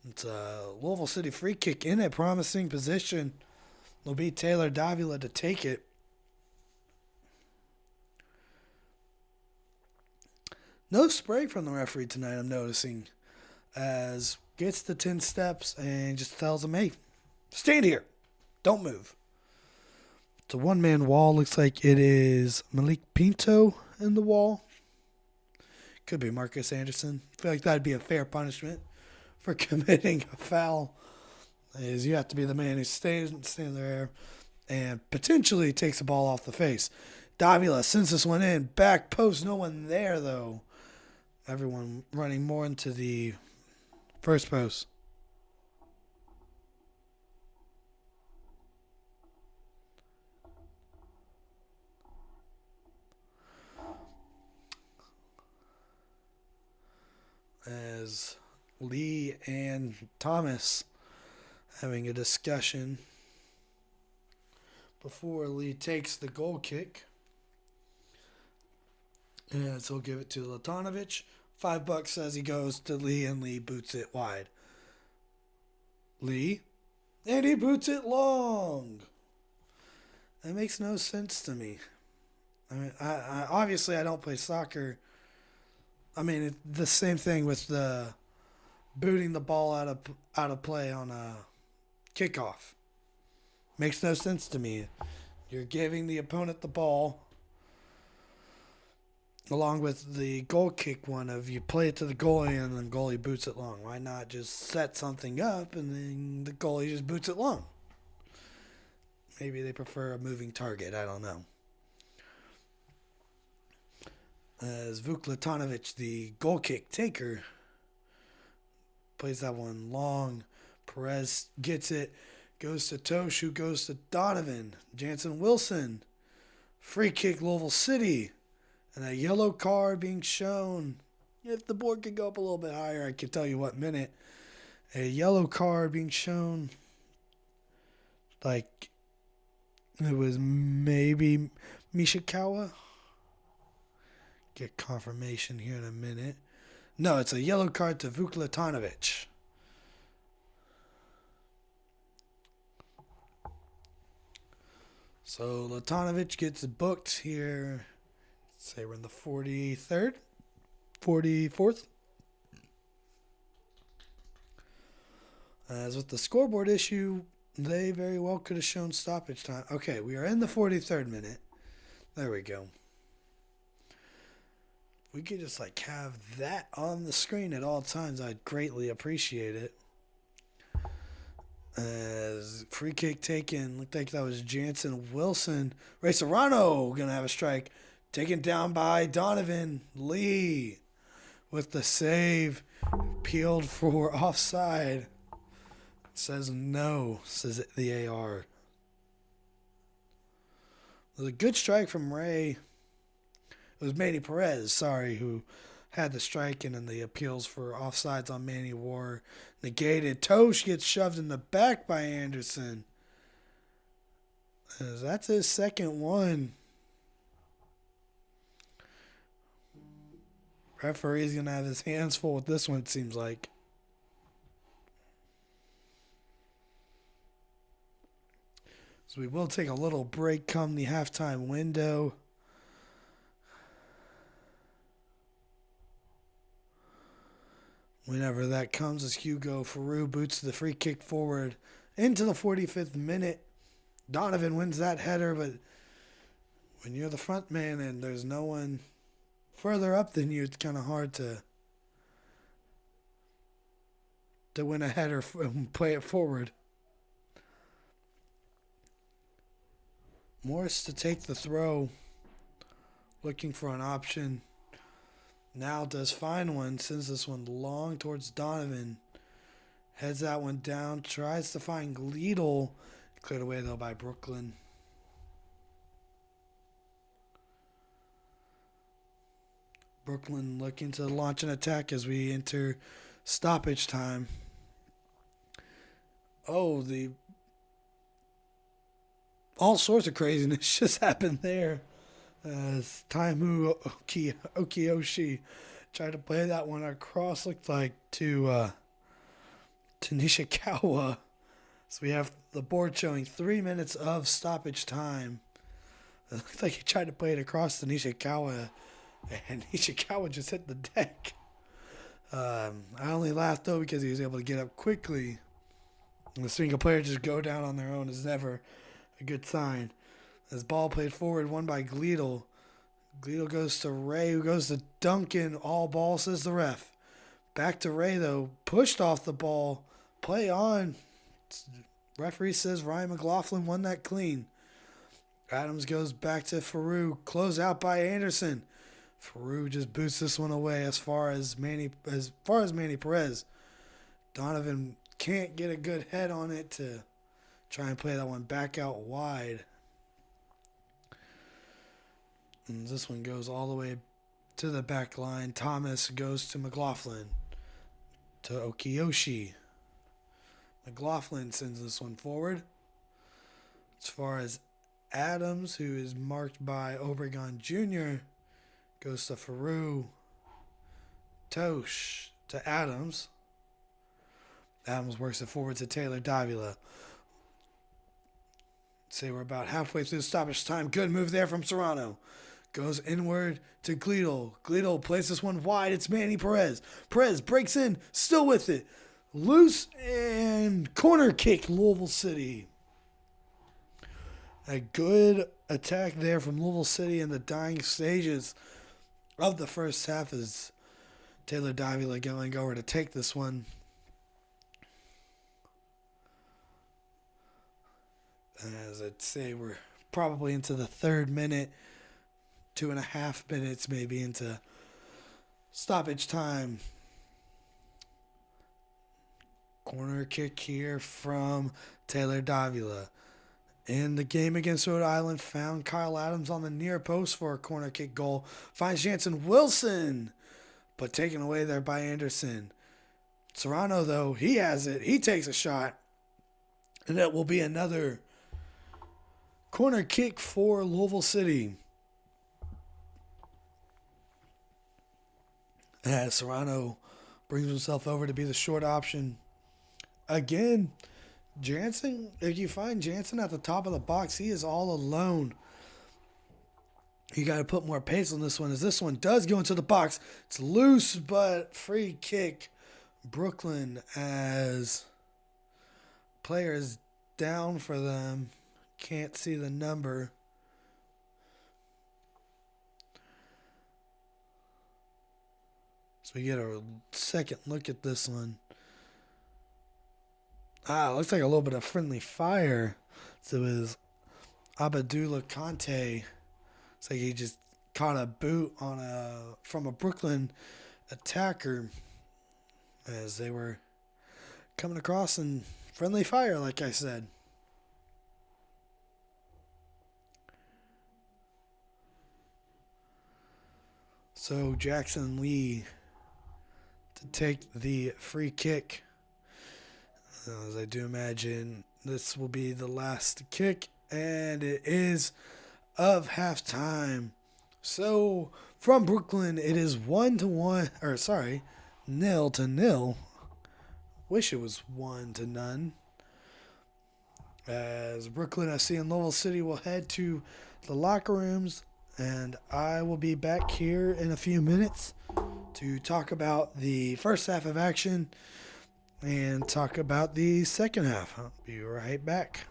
It's a Louisville City free kick in a promising position. It'll be Taylor Davila to take it. No spray from the referee tonight, I'm noticing. As gets the 10 steps and just tells him, hey, stand here. Don't move. It's a one-man wall. Looks like it is Malik Pinto in the wall. Could be Marcus Anderson. I feel like that'd be a fair punishment for committing a foul. Is you have to be the man who stays there and potentially takes the ball off the face. Davila sends this one in. Back post. No one there, though. Everyone running more into the first post. As Lee and Thomas having a discussion before Lee takes the goal kick. And so he'll give it to Latanovich. $5 as he goes to Lee, and Lee boots it wide. Lee, and he boots it long. That makes no sense to me. I mean, I obviously I don't play soccer. I mean, the same thing with the booting the ball out of play on a kickoff. Makes no sense to me. You're giving the opponent the ball, along with the goal kick one of you play it to the goalie and then goalie boots it long. Why not just set something up and then the goalie just boots it long? Maybe they prefer a moving target. I don't know. As Vuk Latanovich, the goal kick taker, plays that one long. Perez gets it. Goes to Tosh, who goes to Donovan. Jansen Wilson. Free kick, Louisville City. And a yellow card being shown. If the board could go up a little bit higher, I could tell you what minute. A yellow card being shown. Like, it was maybe Mishikawa. Get confirmation here in a minute. No, it's a yellow card to Vuk Latanovich. So Latanovich gets booked here. Say we're in the 43rd, 44th. As with the scoreboard issue, they very well could have shown stoppage time. Okay, we are in the 43rd minute. There we go. We could just like have that on the screen at all times. I'd greatly appreciate it. As free kick taken, looked like that was Jansen Wilson. Ray Serrano gonna have a strike. Taken down by Donovan Lee with the save. Peeled for offside. Says no, says the AR. It was a good strike from Ray. It was Manny Perez, who had the strike, and then the appeals for offsides on Manny were negated. Tosh gets shoved in the back by Anderson. That's his second one. Referee's going to have his hands full with this one, it seems like. So we will take a little break come the halftime window. Whenever that comes as Hugo Faru boots the free kick forward into the 45th minute. Donovan wins that header, but when you're the front man and there's no one further up than you, it's kind of hard to win a header and play it forward. Morris to take the throw, looking for an option. Now does find one, sends this one long towards Donovan. Heads that one down, tries to find Gleedle. Cleared away though by Brooklyn. Brooklyn looking to launch an attack as we enter stoppage time. Oh, all sorts of craziness just happened there. As Taimu Okiyoshi tried to play that one across, looked like to Nishikawa. So we have the board showing 3 minutes of stoppage time. It looks like he tried to play it across to Nishikawa, and Nishikawa just hit the deck. I only laughed though because he was able to get up quickly. And the single player just go down on their own is never a good sign. As ball played forward, won by Gleedle. Gleedle goes to Ray, who goes to Duncan. All ball, says the ref. Back to Ray, though. Pushed off the ball. Play on. Referee says Ryan McLaughlin won that clean. Adams goes back to Faru. Close out by Anderson. Faru just boots this one away as far as Manny Perez. Donovan can't get a good head on it to try and play that one back out wide. And this one goes all the way to the back line. Thomas goes to McLaughlin. To Okiyoshi. McLaughlin sends this one forward. As far as Adams, who is marked by Obregon Jr., goes to Faru. Tosh to Adams. Adams works it forward to Taylor Davila. Say we're about halfway through the stoppage time. Good move there from Serrano. Goes inward to Gleedle. Gleedle plays this one wide. It's Manny Perez. Perez breaks in, still with it. Loose and corner kick, Louisville City. A good attack there from Louisville City in the dying stages of the first half as Taylor Davila going over to take this one. As I'd say, we're probably into the third minute, 2.5 minutes maybe into stoppage time. Corner kick here from Taylor Davila. In the game against Rhode Island, found Kyle Adams on the near post for a corner kick goal. Finds Jansen Wilson, but taken away there by Anderson. Serrano, though, he has it. He takes a shot. And that will be another corner kick for Louisville City. As Serrano brings himself over to be the short option. Again, Jansen, if you find Jansen at the top of the box, he is all alone. You got to put more pace on this one, as this one does go into the box. It's loose, but free kick. Brooklyn, as players down for them. Can't see the number. So we get a second look at this one. Looks like a little bit of friendly fire. So it was Abdullah Conte. It's like he just caught a boot from a Brooklyn attacker as they were coming across in friendly fire, like I said. So Jackson Lee to take the free kick. As I do imagine this will be the last kick, and it is of halftime. So from Brooklyn, it is 1-1, or sorry, 0-0. Wish it was 1-0. As Brooklyn FC and Louisville City will head to the locker rooms, and I will be back here in a few minutes to talk about the first half of action and talk about the second half. I'll be right back.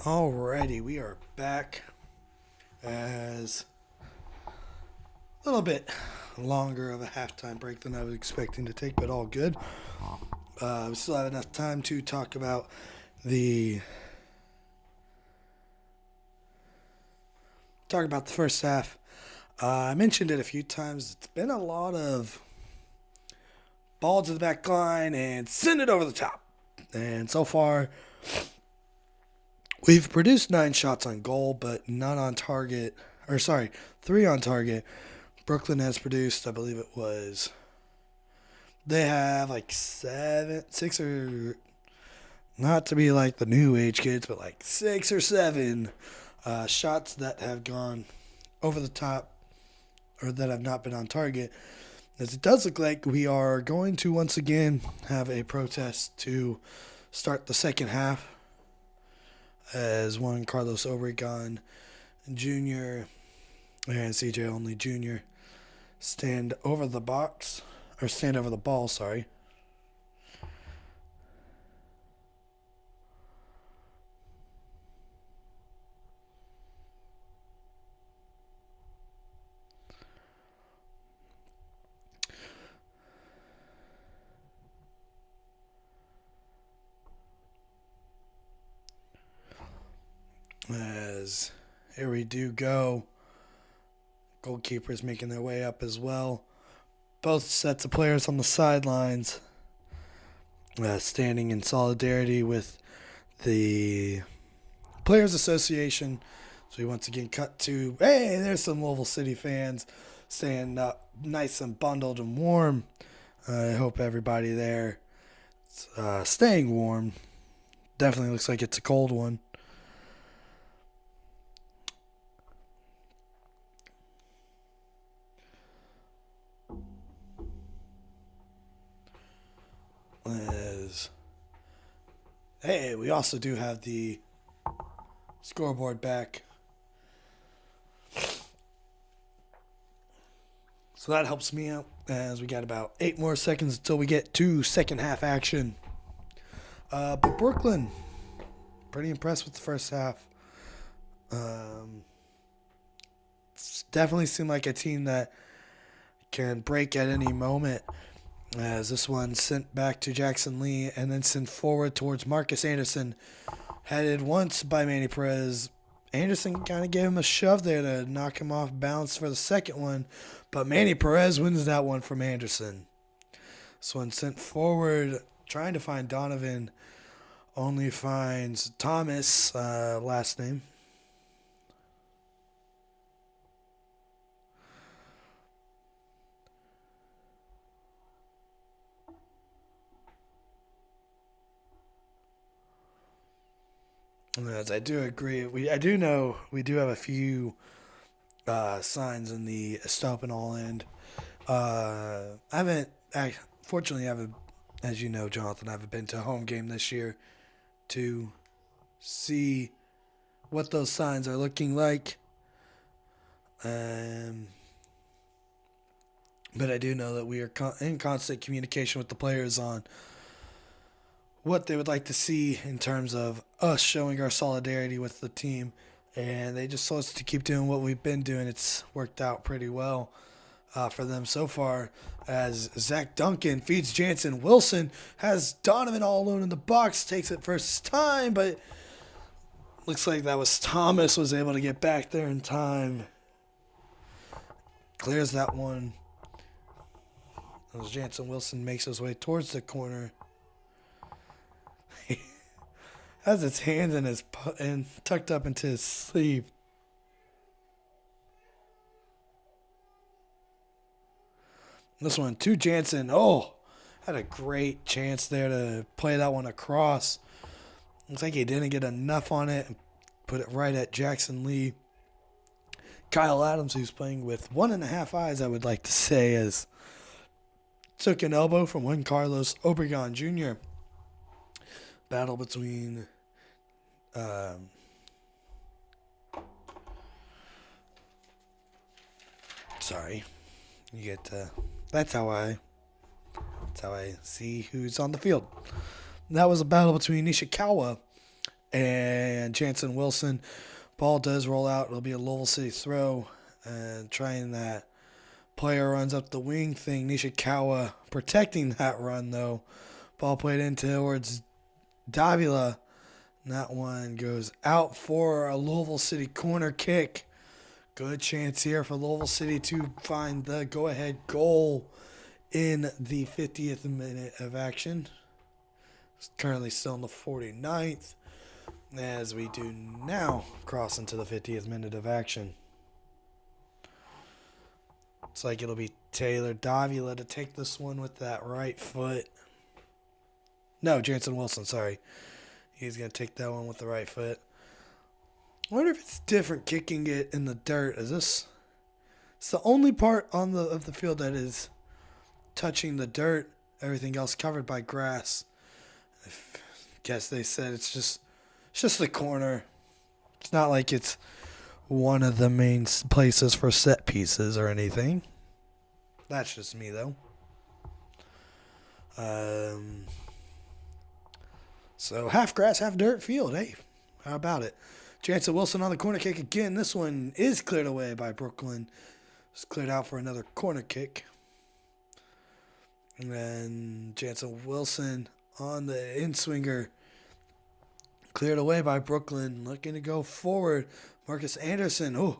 Alrighty, we are back as a little bit longer of a halftime break than I was expecting to take, but all good. We still have enough time to talk about the first half. I mentioned it a few times. It's been a lot of ball to the back line and send it over the top. And so far, we've produced 9 shots on goal, but not on target. 3 on target. Brooklyn has produced, I believe it was, they have like 6 or, not to be like the new age kids, but like 6 or 7 shots that have gone over the top or that have not been on target. As it does look like we are going to once again have a protest to start the second half, as Juan Carlos Obregon Jr. and CJ Only Jr. stand over the ball, sorry. As here we do go. Goalkeepers making their way up as well. Both sets of players on the sidelines standing in solidarity with the Players Association. So we once again cut to, hey, there's some Louisville City fans staying up nice and bundled and warm. I hope everybody there is staying warm. Definitely looks like it's a cold one. Hey, we also do have the scoreboard back. So that helps me out, as we got about 8 more seconds until we get to second half action. But Brooklyn, pretty impressed with the first half. It's definitely seemed like a team that can break at any moment. As this one sent back to Jackson Lee and then sent forward towards Marcus Anderson. Headed once by Manny Perez. Anderson kind of gave him a shove there to knock him off balance for the second one. But Manny Perez wins that one from Anderson. This one sent forward, trying to find Donovan. Only finds Thomas, last name. As I do agree, I do know we do have a few signs in the Estopan All End. Fortunately, as you know, Jonathan, I haven't been to a home game this year to see what those signs are looking like. But I do know that we are in constant communication with the players on what they would like to see in terms of us showing our solidarity with the team. And they just told us to keep doing what we've been doing. It's worked out pretty well for them so far, as Zach Duncan feeds Jansen. Wilson has Donovan all alone in the box, takes it first time, but looks like that was Thomas was able to get back there in time. Clears that one. As Jansen Wilson makes his way towards the corner. Has its hands in tucked up into his sleeve. This one to Jansen. Oh, had a great chance there to play that one across. Looks like he didn't get enough on it and put it right at Jackson Lee. Kyle Adams, who's playing with 1.5 eyes, I would like to say, as took an elbow from Juan Carlos Obregon Jr. Battle between you get that's how I see who's on the field. That was a battle between Nishikawa And Jansen Wilson, ball does roll out. It'll be a Louisville City throw. And trying that player runs up the wing thing. Nishikawa protecting that run, though. Ball played in towards Davila. That one goes out for a Louisville City corner kick. Good chance here for Louisville City to find the go-ahead goal in the 50th minute of action. It's currently still in the 49th. As we do now cross into the 50th minute of action. Looks like it'll be Taylor Davila to take this one with that right foot. No, Jansen Wilson, sorry. He's going to take that one with the right foot. I wonder if it's different kicking it in the dirt. It's the only part of the field that is touching the dirt. Everything else covered by grass. I guess they said it's just the corner. It's not like it's one of the main places for set pieces or anything. That's just me, though. So half grass, half dirt field. Hey, how about it? Jansen Wilson on the corner kick again. This one is cleared away by Brooklyn. It's cleared out for another corner kick. And then Jansen Wilson on the in-swinger. Cleared away by Brooklyn. Looking to go forward. Marcus Anderson. Oh,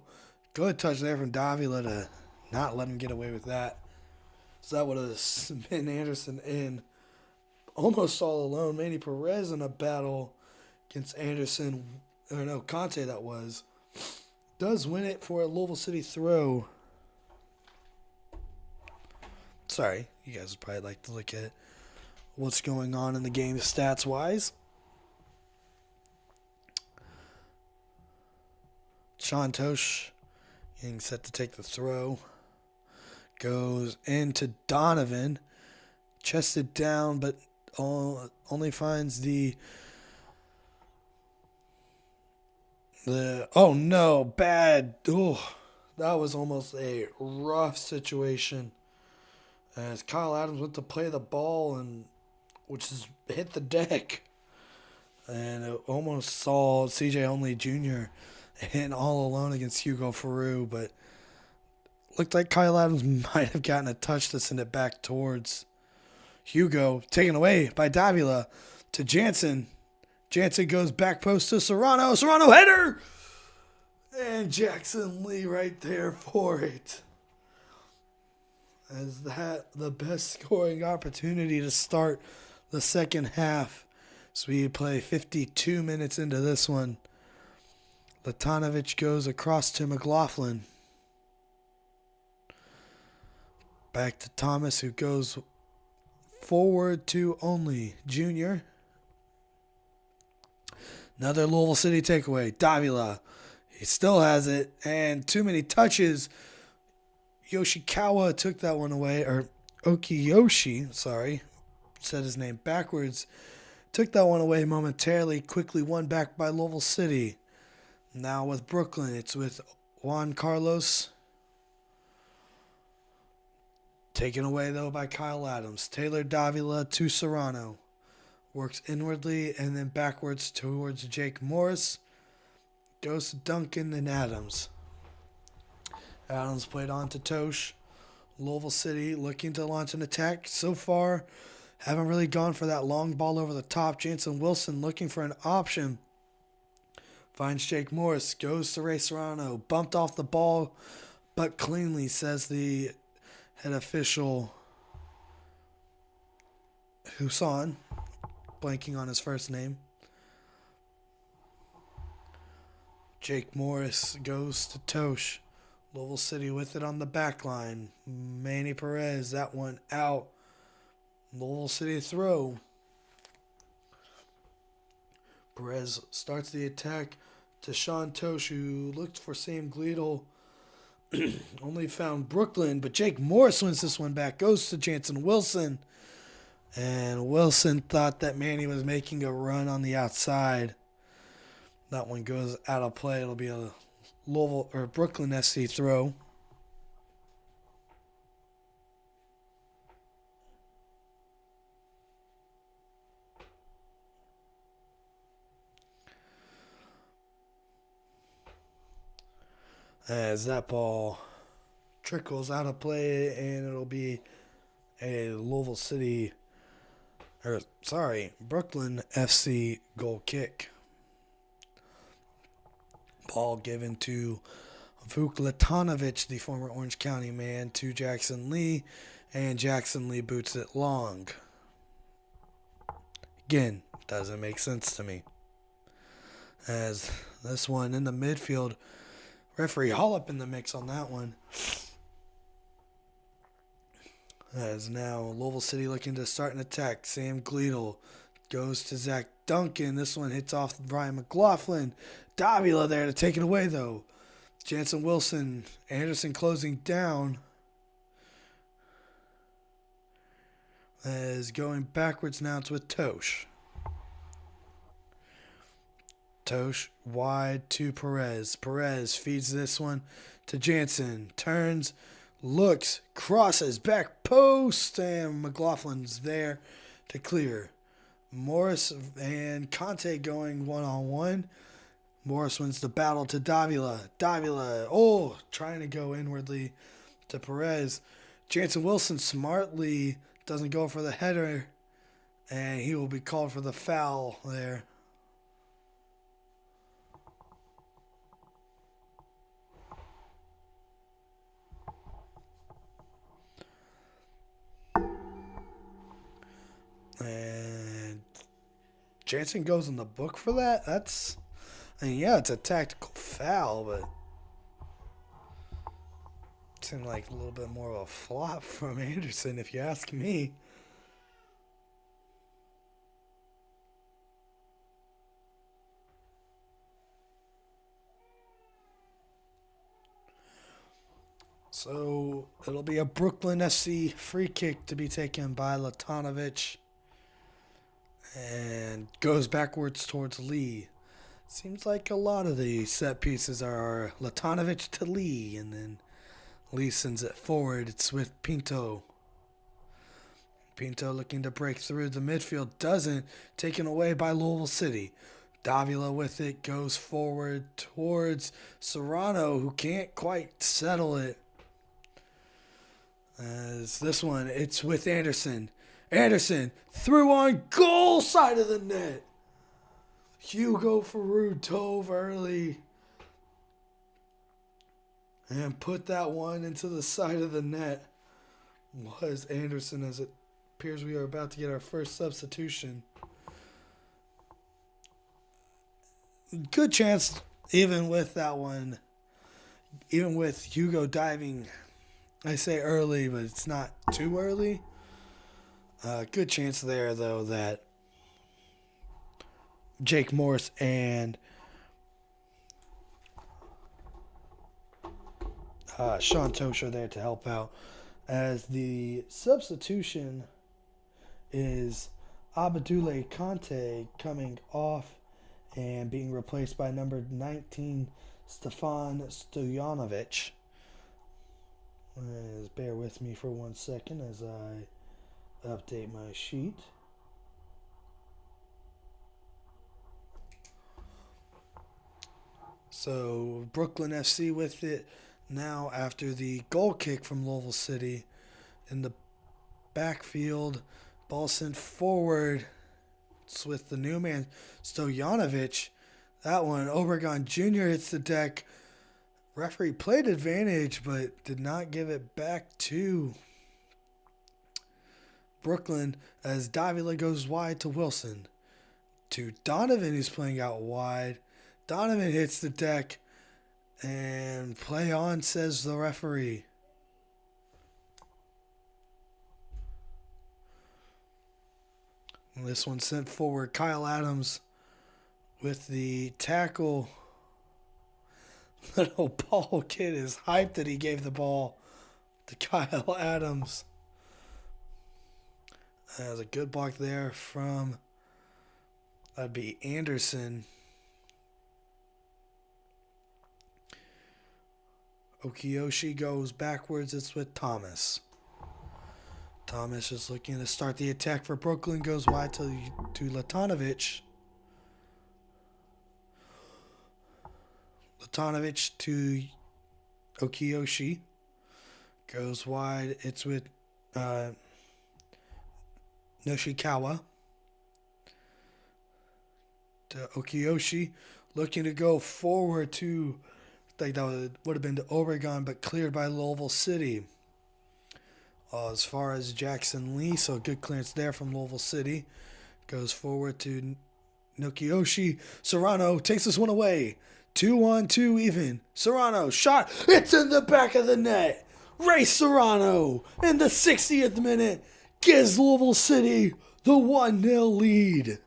good touch there from Davila to not let him get away with that. So that would have been Anderson in almost all alone. Manny Perez in a battle against Anderson. Or no, Conte that was. Does win it for a Louisville City throw. Sorry, you guys would probably like to look at what's going on in the game stats-wise. Sean Tosh getting set to take the throw. Goes into Donovan. Chested down, but only finds the oh no, bad. Oh, that was almost a rough situation. As Kyle Adams went to play the ball and which is hit the deck. And it almost saw CJ Only Jr. and all alone against Hugo Farou, but looked like Kyle Adams might have gotten a touch to send it back towards Hugo. Taken away by Davila to Jansen. Jansen goes back post to Serrano. Serrano header! And Jackson Lee right there for it. As that the best scoring opportunity to start the second half. So we play 52 minutes into this one. Latanovic goes across to McLaughlin. Back to Thomas, who goes forward to Only Jr. Another Louisville City takeaway. Davila. He still has it. And too many touches. Yoshikawa took that one away. Or Okiyoshi, sorry. Said his name backwards. Took that one away momentarily. Quickly won back by Louisville City. Now with Brooklyn, it's with Juan Carlos. Taken away, though, by Kyle Adams. Taylor Davila to Serrano. Works inwardly and then backwards towards Jake Morris. Goes to Duncan and Adams. Adams played on to Tosh. Louisville City looking to launch an attack. So far, haven't really gone for that long ball over the top. Jansen Wilson looking for an option. Finds Jake Morris. Goes to Ray Serrano. Bumped off the ball, but cleanly, says the head official Husan. Blanking on his first name. Jake Morris goes to Tosh. Louisville City with it on the back line. Manny Perez, that one out. Louisville City throw. Perez starts the attack to Sean Tosh, who looked for Sam Gleadle. Only found Brooklyn, but Jake Morris wins this one back. Goes to Jansen Wilson. And Wilson thought that Manny was making a run on the outside. That one goes out of play. It'll be a Louisville or Brooklyn SC throw. as that ball trickles out of play, and it'll be a Louisville City, or sorry, Brooklyn FC goal kick. Ball given to Vuklatanovic, the former Orange County man, to Jackson Lee, and Jackson Lee boots it long. Again, doesn't make sense to me. As this one in the midfield, referee Hall up in the mix on that one. As now Louisville City looking to start an attack. Sam Gleedle goes to Zach Duncan. This one hits off Brian McLaughlin. Davila there to take it away though. Jansen Wilson, Anderson closing down. As going backwards now, it's with Tosh. Tosh wide to Perez. Perez feeds this one to Jansen. Turns, looks, crosses, back post, and McLaughlin's there to clear. Morris and Conte going one-on-one. Morris wins the battle to Davila. Davila, trying to go inwardly to Perez. Jansen Wilson smartly doesn't go for the header, and he will be called for the foul there. And Jansen goes in the book for that? It's a tactical foul, but it seemed like a little bit more of a flop from Anderson, if you ask me. So it'll be a Brooklyn SC free kick to be taken by Latanovic. And goes backwards towards Lee. Seems like a lot of the set pieces are Latanovic to Lee, and then Lee sends it forward. It's with Pinto. Pinto looking to break through the midfield. Doesn't. Taken away by Louisville City. Davila with it. Goes forward towards Serrano, who can't quite settle it. As this one, it's with Anderson. Anderson threw on goal side of the net. Hugo Farouk dove early and put that one into the side of the net. Was Anderson, as it appears we are about to get our first substitution. Good chance, even with that one, even with Hugo diving, I say early, but it's not too early. Good chance there, though, that Jake Morris and Sean Tosh are there to help out. As the substitution is Abdoulaye Conte coming off and being replaced by number 19, Stefan Stojanovic. Bear with me for 1 second as I update my sheet. So Brooklyn FC with it now after the goal kick from Louisville City in the backfield. Ball sent forward. It's with the new man, Stojanovic. That one, Obregon Jr. hits the deck. Referee played advantage, but did not give it back to Brooklyn as Davila goes wide to Wilson. To Donovan, who's playing out wide. Donovan hits the deck, and play on, says the referee. And this one sent forward. Kyle Adams with the tackle. Little Paul kid is hyped that he gave the ball to Kyle Adams. There's a good block there from, that'd be Anderson. Okiyoshi goes backwards. It's with Thomas. Thomas is looking to start the attack for Brooklyn. Goes wide to Latanovic. Latanovic to Okiyoshi. Goes wide. It's with Nishikawa. To Okiyoshi. Looking to go forward to, I think that would have been to Oregon, but cleared by Louisville City. As far as Jackson Lee, so good clearance there from Louisville City. Goes forward to Nokiyoshi. Serrano takes this one away. 2-1-2 even. Serrano shot. It's in the back of the net. Ray Serrano in the 60th minute gives Louisville City the 1-0 lead.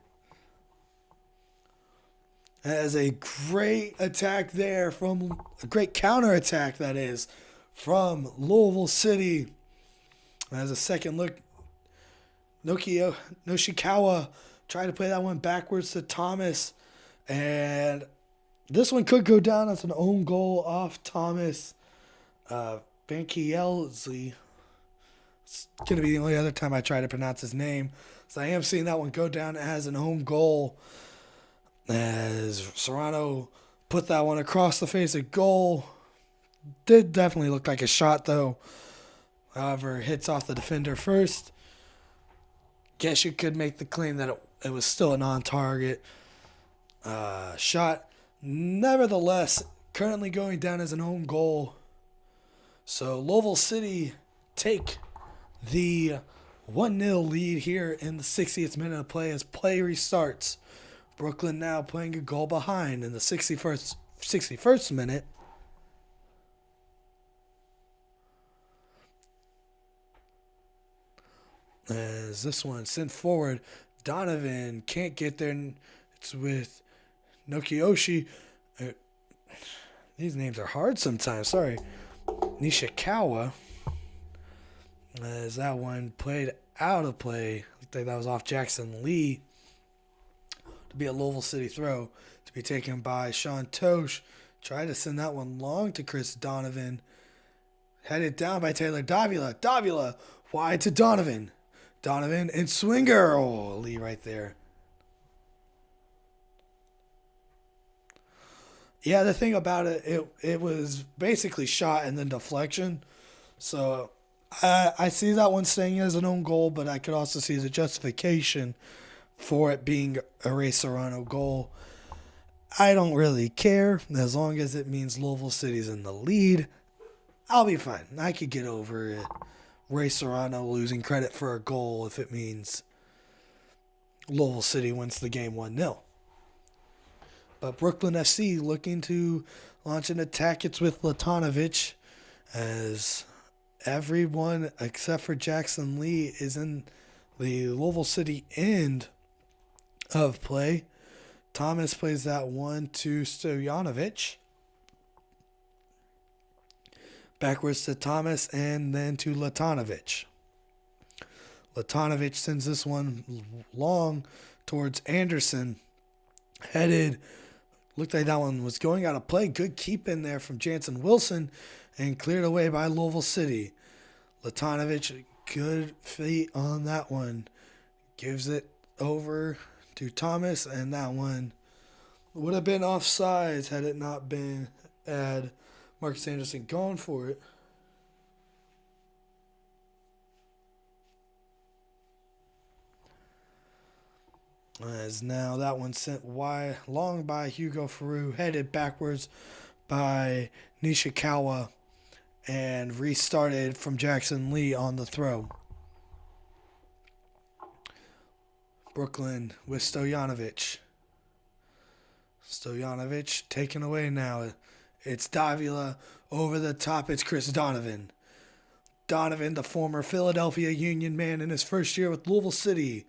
As a great attack there from a great counterattack, that is, from Louisville City. As a second look, Noshikawa tried to play that one backwards to Thomas. And this one could go down as an own goal off Thomas. Bankielzi. It's going to be the only other time I try to pronounce his name. So I am seeing that one go down as an own goal. As Serrano put that one across the face of goal. Did definitely look like a shot, though. However, hits off the defender first. Guess you could make the claim that it was still an on-target shot. Nevertheless, currently going down as an own goal. So Louisville City take the 1-0 lead here in the 60th minute of play as play restarts. Brooklyn now playing a goal behind in the 61st minute. As this one sent forward, Donovan can't get there. It's with Nokiyoshi. These names are hard sometimes. Sorry. Nishikawa. As that one played out of play. I think that was off Jackson Lee. To be a Louisville City throw. To be taken by Sean Tosh. Tried to send that one long to Chris Donovan. Headed down by Taylor Davila. Davila wide to Donovan. Donovan and Swinger. Oh, Lee right there. Yeah, the thing about it was basically shot and then deflection. So I see that one staying as an own goal, but I could also see the justification for it being a Ray Serrano goal. I don't really care. As long as it means Louisville City's in the lead, I'll be fine. I could get over it. Ray Serrano losing credit for a goal if it means Louisville City wins the game 1-0. But Brooklyn FC looking to launch an attack. It's with Latanovic as everyone except for Jackson Lee is in the Louisville City end of play. Thomas plays that one to Stojanovic. Backwards to Thomas and then to Latanovic. Latanovic sends this one long towards Anderson. Headed. Looked like that one was going out of play. Good keep in there from Jansen Wilson and cleared away by Louisville City. Latanovic, good feet on that one. Gives it over to Thomas, and that one would have been offsides had it not been had Marcus Anderson gone for it. As now that one sent wide long by Hugo Faru, headed backwards by Nishikawa, and restarted from Jackson Lee on the throw. Brooklyn with Stojanovic. Stojanovic taken away now. It's Davila over the top. It's Chris Donovan. Donovan, the former Philadelphia Union man in his first year with Louisville City.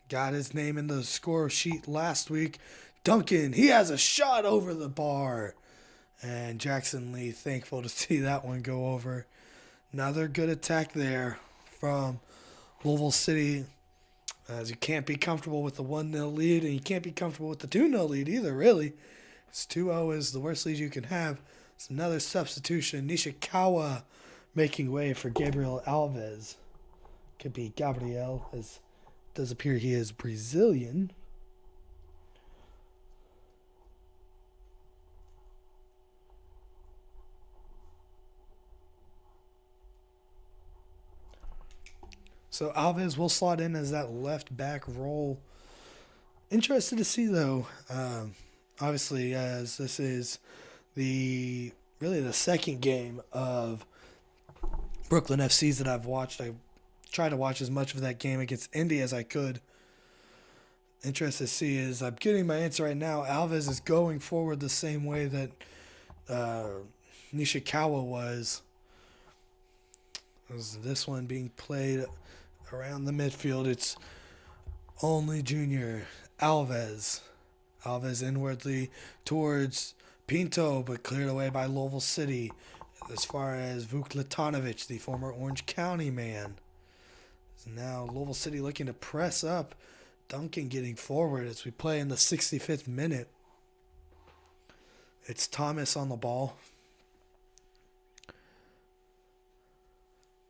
Got his name in the score sheet last week. Duncan, he has a shot over the bar. And Jackson Lee, thankful to see that one go over. Another good attack there from Louisville City. As you can't be comfortable with the 1-0 lead, and you can't be comfortable with the 2-0 lead either, really. It's 2-0 is the worst lead you can have. It's another substitution. Nishikawa making way for Gabriel Alves. Could be Gabriel, as it does appear he is Brazilian. So Alves will slot in as that left back role. Interested to see though. Obviously, as this is the really the second game of Brooklyn FC's that I've watched. I tried to watch as much of that game against Indy as I could. Interested to see is I'm getting my answer right now. Alves is going forward the same way that Nishikawa was. This one being played around the midfield. It's only Junior Alves. Alves inwardly towards Pinto, but cleared away by Louisville City. As far as Vuk Latanovic, the former Orange County man. So now Louisville City looking to press up. Duncan getting forward as we play in the 65th minute. It's Thomas on the ball.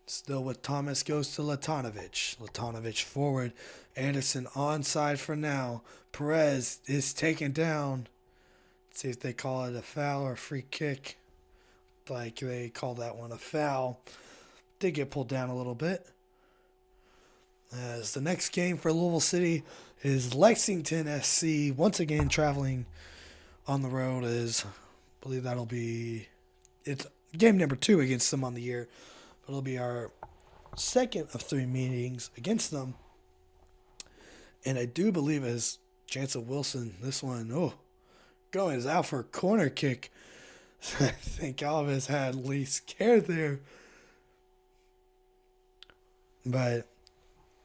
Still with Thomas, goes to Latanovic. Latanovic forward. Anderson onside for now. Perez is taken down. Let's see if they call it a foul or a free kick. Like they call that one a foul. Did get pulled down a little bit. As the next game for Louisville City is Lexington SC. Once again traveling on the road. I believe that'll be it's game number 2 against them on the year. But it'll be our second of 3 meetings against them. And I do believe as Jansen Wilson, this one, going is out for a corner kick. I think Alves had least care there. But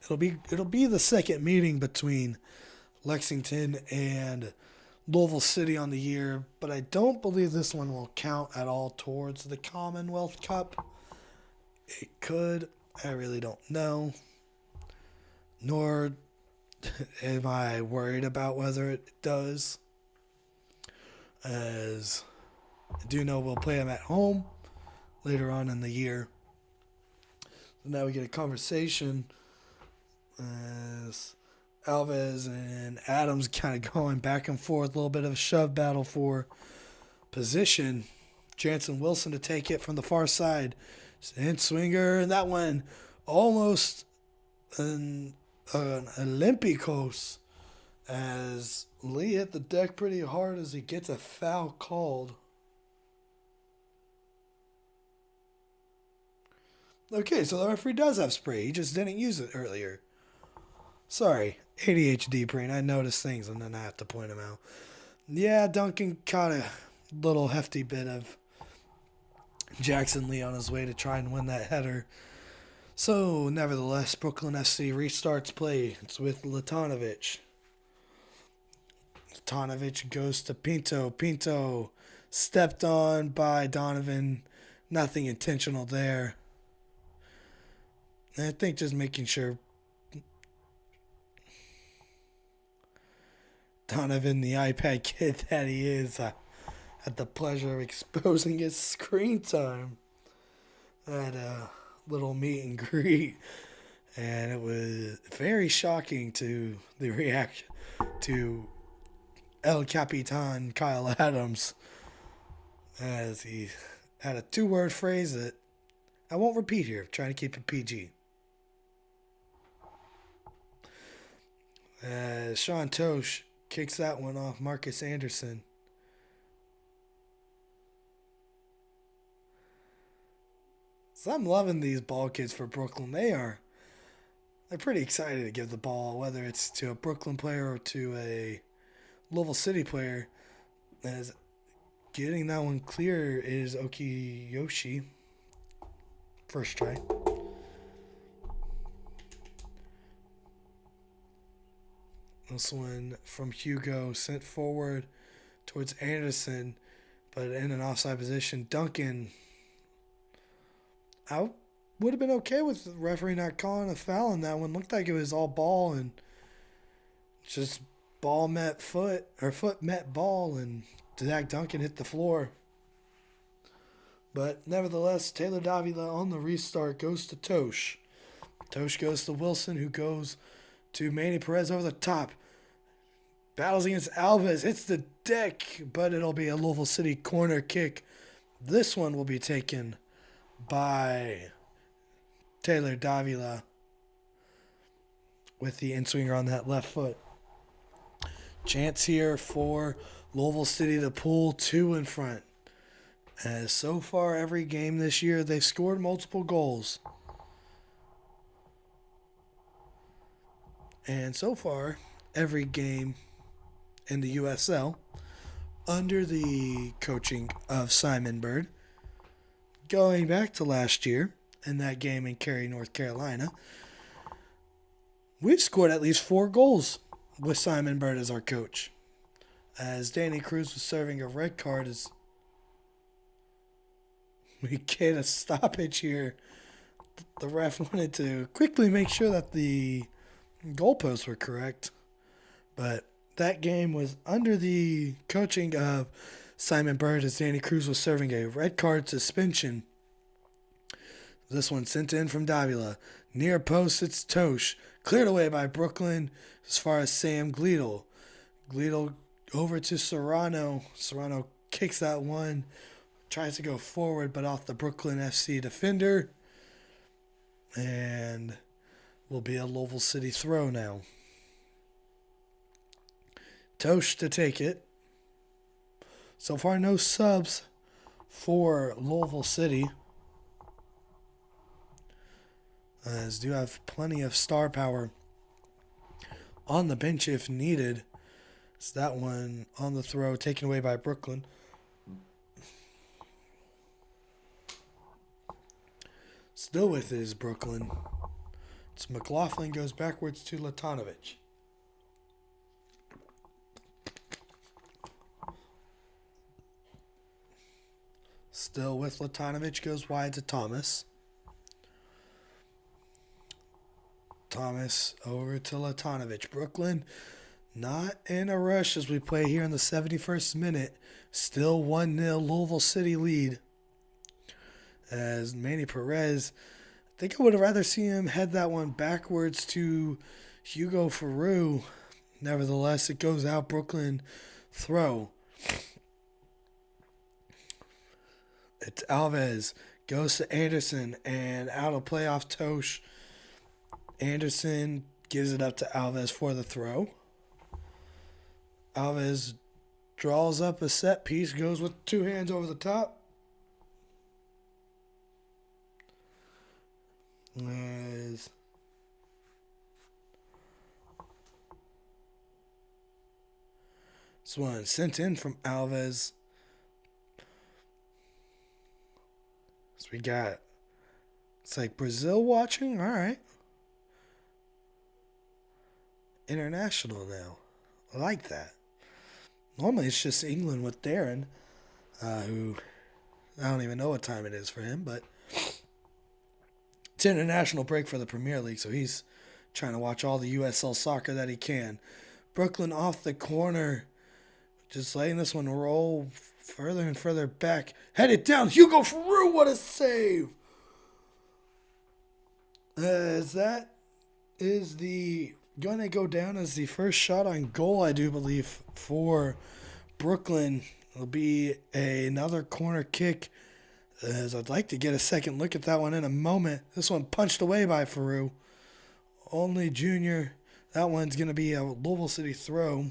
it'll be the second meeting between Lexington and Louisville City on the year, but I don't believe this one will count at all towards the Commonwealth Cup. It could. I really don't know. Nor am I worried about whether it does. As I do know we'll play them at home later on in the year. So now we get a conversation as Alves and Adams kind of going back and forth, a little bit of a shove battle for position. Jansen Wilson to take it from the far side. And swinger, and that one almost an Olympicos as Lee hit the deck pretty hard as he gets a foul called. Okay, so the referee does have spray. He just didn't use it earlier. Sorry, ADHD brain. I notice things and then I have to point them out. Yeah, Duncan caught a little hefty bit of Jackson Lee on his way to try and win that header. So, nevertheless, Brooklyn FC restarts play. It's with Latanovic. Latanovic goes to Pinto. Pinto stepped on by Donovan. Nothing intentional there. And I think just making sure Donovan, the iPad kid that he is, had the pleasure of exposing his screen time at a little meet and greet. And it was very shocking to the reaction to El Capitan Kyle Adams as he had a 2-word phrase that I won't repeat here, trying to keep it PG. Sean Tosh kicks that one off Marcus Anderson. So I'm loving these ball kids for Brooklyn. They're pretty excited to give the ball, whether it's to a Brooklyn player or to a Louisville City player. As getting that one clear is Okiyoshi. First try. This one from Hugo sent forward towards Anderson, but in an offside position. Duncan, I would have been okay with the referee not calling a foul on that one. Looked like it was all ball and just ball met foot, or foot met ball, and Zach Duncan hit the floor. But nevertheless, Taylor Davila on the restart goes to Tosh. Tosh goes to Wilson, who goes to Manny Perez over the top. Battles against Alves, hits the deck, but it'll be a Louisville City corner kick. This one will be taken by Taylor Davila. with the in-swinger on that left foot. Chance here for Louisville City to pull 2 in front. As so far every game this year, they've scored multiple goals. And so far, every game in the USL, under the coaching of Simon Bird, going back to last year in that game in Cary, North Carolina, we've scored at least 4 goals with Simon Bird as our coach. As Danny Cruz was serving a red card, as we get a stoppage here. The ref wanted to quickly make sure that the goalposts were correct. But that game was under the coaching of Simon Bird as Danny Cruz was serving a red card suspension. This one sent in from Davila. Near post, it's Tosh. Cleared away by Brooklyn as far as Sam Gleadle. Gleadle over to Serrano. Serrano kicks that one. Tries to go forward, but off the Brooklyn FC defender. And will be a Louisville City throw now. Tosh to take it. So far, no subs for Louisville City. As do have plenty of star power on the bench if needed. So that one on the throw, taken away by Brooklyn. Still with it is Brooklyn. It's McLaughlin goes backwards to Latanovic. Still with Latanovic, goes wide to Thomas. Thomas over to Latanovic. Brooklyn not in a rush as we play here in the 71st minute. Still 1-0 Louisville City lead. As Manny Perez, I think I would have rather seen him head that one backwards to Hugo Farou. Nevertheless, it goes out. Brooklyn throw. It's Alves. Goes to Anderson and out of play off Tosh. Anderson gives it up to Alves for the throw. Alves draws up a set piece. Goes with 2 hands over the top. As this one sent in from Alves. So we got, it's like Brazil watching. All right. International now. I like that. Normally it's just England with Darren, who I don't even know what time it is for him, but it's international break for the Premier League, so he's trying to watch all the USL soccer that he can. Brooklyn off the corner, just letting this one roll further and further back. Headed down, Hugo Farou, what a save! As that is going to go down as the first shot on goal, I do believe, for Brooklyn. It'll be another corner kick. As I'd like to get a second look at that one in a moment. This one punched away by Farou. Only Junior. That one's going to be a Louisville City throw.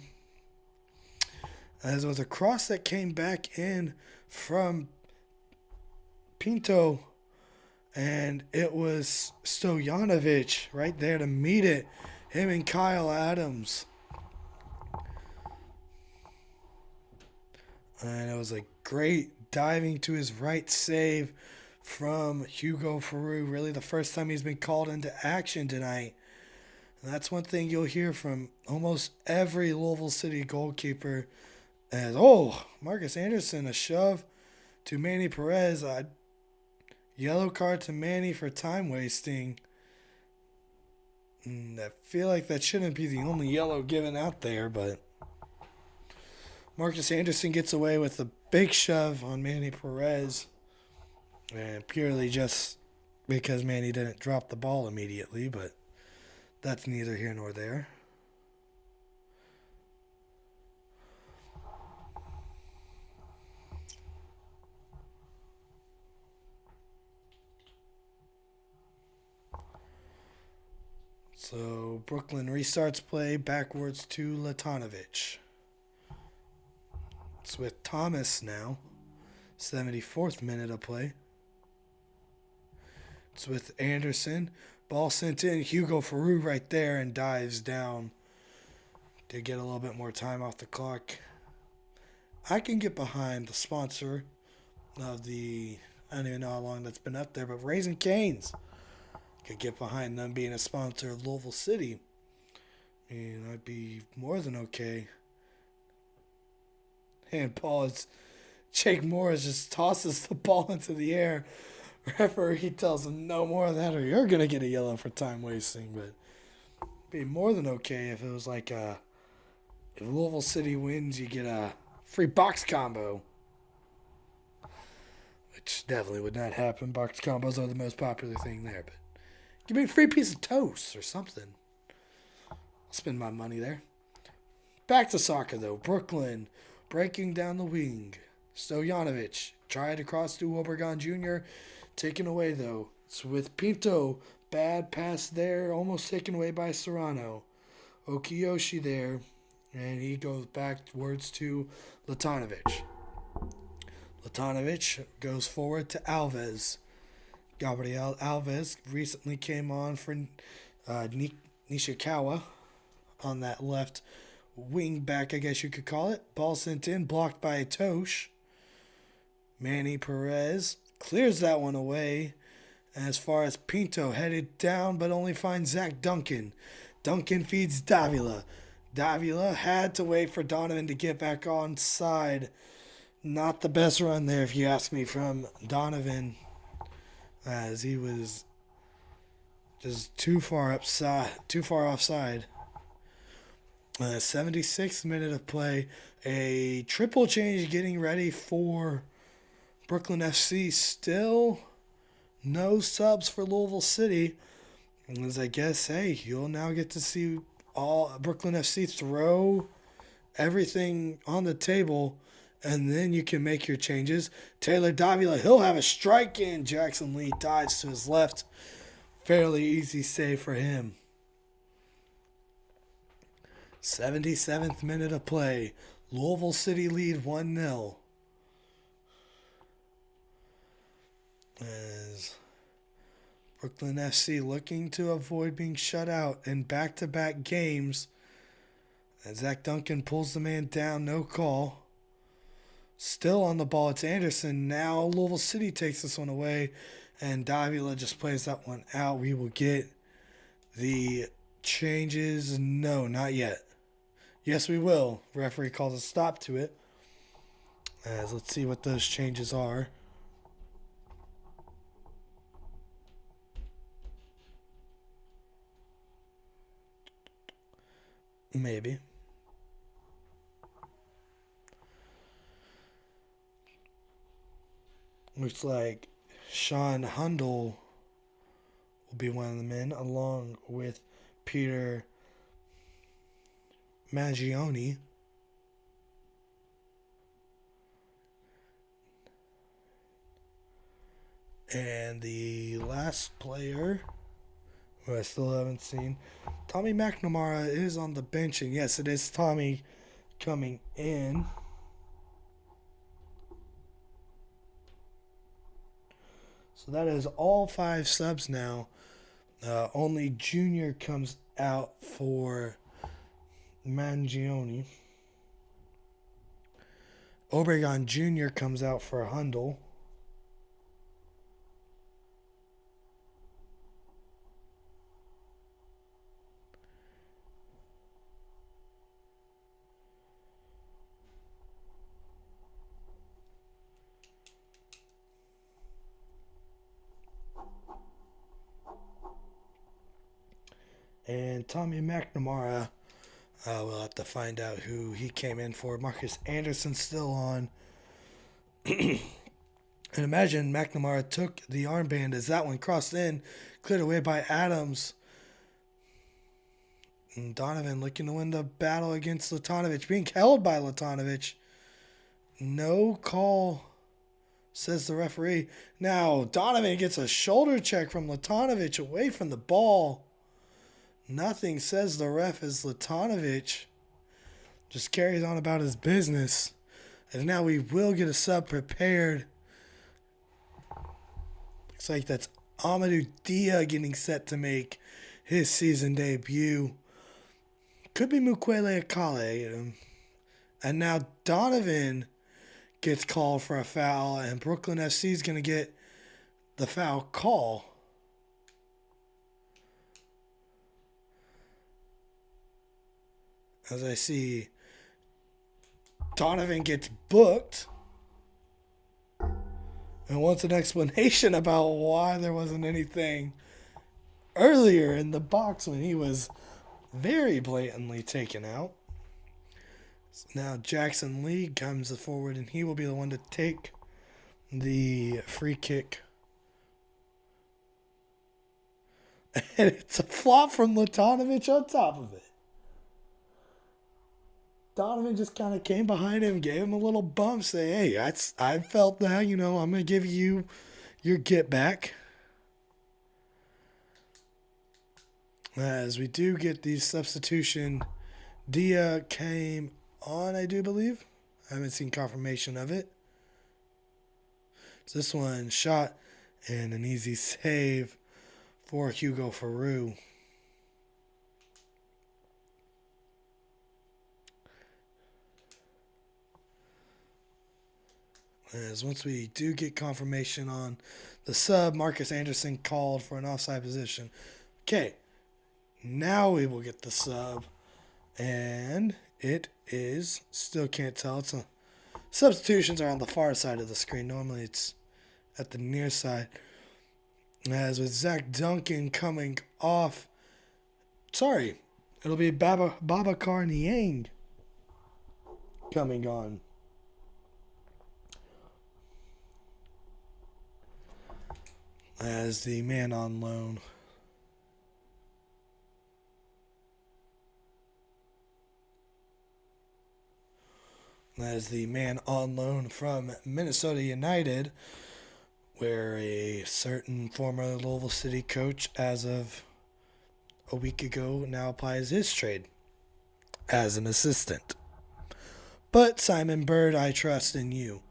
As it was a cross that came back in from Pinto. And it was Stojanovic right there to meet it. Him and Kyle Adams. And it was a great diving to his right save from Hugo Farou. Really the first time he's been called into action tonight. And that's one thing you'll hear from almost every Louisville City goalkeeper. As, Marcus Anderson, a shove to Manny Perez. Yellow card to Manny for time wasting. And I feel like that shouldn't be the only yellow given out there, but Marcus Anderson gets away with a big shove on Manny Perez. And purely just because Manny didn't drop the ball immediately, but that's neither here nor there. So Brooklyn restarts play backwards to Latanovic. It's with Thomas now. 74th minute of play. It's with Anderson. Ball sent in. Hugo Faroux right there and dives down to get a little bit more time off the clock. I can get behind the sponsor of the, I don't even know how long that's been up there, but Raising Cane's. Could get behind them being a sponsor of Louisville City. And I'd be more than okay. And Jake Morris just tosses the ball into the air. Referee tells him no more of that or you're going to get a yellow for time wasting. But it'd be more than okay if it was like if Louisville City wins, you get a free box combo. Which definitely would not happen. Box combos are the most popular thing there. But give me a free piece of toast or something. I'll spend my money there. Back to soccer though. Brooklyn breaking down the wing. Stojanovic tried to cross to Obregon Jr. Taken away, though. It's with Pinto. Bad pass there. Almost taken away by Serrano. Okiyoshi there. And he goes backwards to Latanovic. Latanovic goes forward to Alves. Gabriel Alves recently came on for Nishikawa on that left wing back, I guess you could call it. Ball sent in, blocked by Tosh. Manny Perez clears that one away. As far as Pinto headed down, but only finds Zach Duncan. Duncan feeds Davila. Davila had to wait for Donovan to get back on side. Not the best run there, if you ask me, from Donovan, as he was just too far offside. 76th minute of play. A triple change getting ready for Brooklyn FC. Still no subs for Louisville City. As I guess, hey, you'll now get to see all Brooklyn FC throw everything on the table, and then you can make your changes. Taylor Davila, he'll have a strike in. Jackson Lee dives to his left. Fairly easy save for him. 77th minute of play. Louisville City lead 1-0. As Brooklyn FC looking to avoid being shut out in back-to-back games. And Zach Duncan pulls the man down, no call. Still on the ball, it's Anderson. Now Louisville City takes this one away, and Davila just plays that one out. We will get the changes. No, not yet. Yes, we will. Referee calls a stop to it. As let's see what those changes are. Maybe. Looks like Sean Hundle will be one of the men, along with Peter Maggioni. And the last player, who I still haven't seen, Tommy McNamara is on the bench. And yes, it is Tommy coming in. So that is all 5 subs now. Only Junior comes out for Mangione. Obregon Jr. comes out for Hundle. And Tommy McNamara, we'll have to find out who he came in for. Marcus Anderson still on. And imagine McNamara took the armband as that one crossed in, cleared away by Adams. And Donovan looking to win the battle against Latanovic, being held by Latanovic. No call, says the referee. Now Donovan gets a shoulder check from Latanovic away from the ball. Nothing, says the ref, as Latanovic just carries on about his business. And now we will get a sub prepared. Looks like that's Amadou Dia getting set to make his season debut. Could be Mukwele Akale. And now Donovan gets called for a foul, and Brooklyn FC is going to get the foul call. As I see Donovan gets booked and wants an explanation about why there wasn't anything earlier in the box when he was very blatantly taken out. So now Jackson Lee comes forward, and he will be the one to take the free kick. And it's a flop from Latanovic on top of it. Donovan just kind of came behind him, gave him a little bump, say, hey, I felt that, I'm going to give you your get back. As we do get the substitution, Dia came on, I do believe. I haven't seen confirmation of it. So this one, shot and an easy save for Hugo Farou. As once we do get confirmation on the sub, Marcus Anderson called for an offside position. Okay, now we will get the sub, and it is, still can't tell. It's substitutions are on the far side of the screen. Normally it's at the near side. As with Zach Duncan coming off, it'll be Babacar Niang coming on. As the man on loan. As the man on loan from Minnesota United, where a certain former Louisville City coach, as of a week ago, now applies his trade as an assistant. But Simon Bird, I trust in you.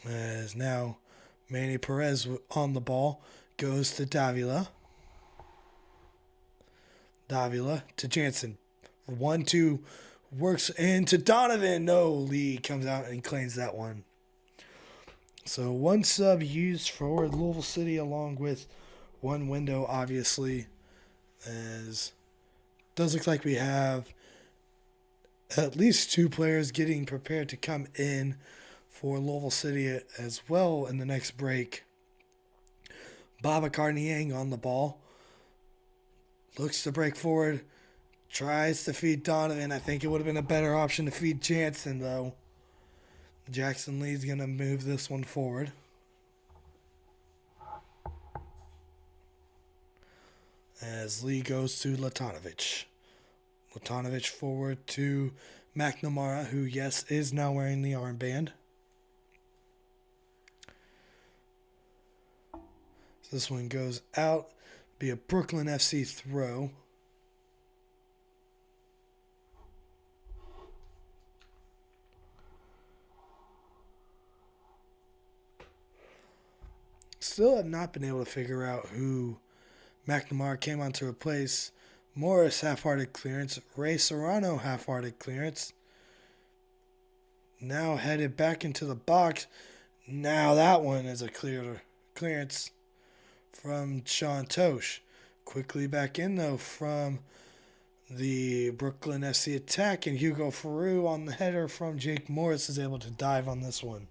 As now Manny Perez on the ball goes to Davila. Davila to Jansen. 1-2 works into Donovan. No, Lee comes out and claims that one. So one sub used for Louisville City along with one window, obviously. As does look like we have at least two players getting prepared to come in for Louisville City as well in the next break. Babacar Niang on the ball. Looks to break forward. Tries to feed Donovan. I think it would have been a better option to feed Jansen, though. Jackson Lee's going to move this one forward. As Lee goes to Latanovic. Latanovic forward to McNamara, who, yes, is now wearing the armband. So this one goes out. Be a Brooklyn FC throw. Still have not been able to figure out who McNamara came on to replace. Morris, half-hearted clearance. Ray Serrano, half-hearted clearance. Now headed back into the box. Now that one is a clearance from Sean Tosh. Quickly back in, though, from the Brooklyn FC attack. And Hugo Farou on the header from Jake Morris is able to dive on this one.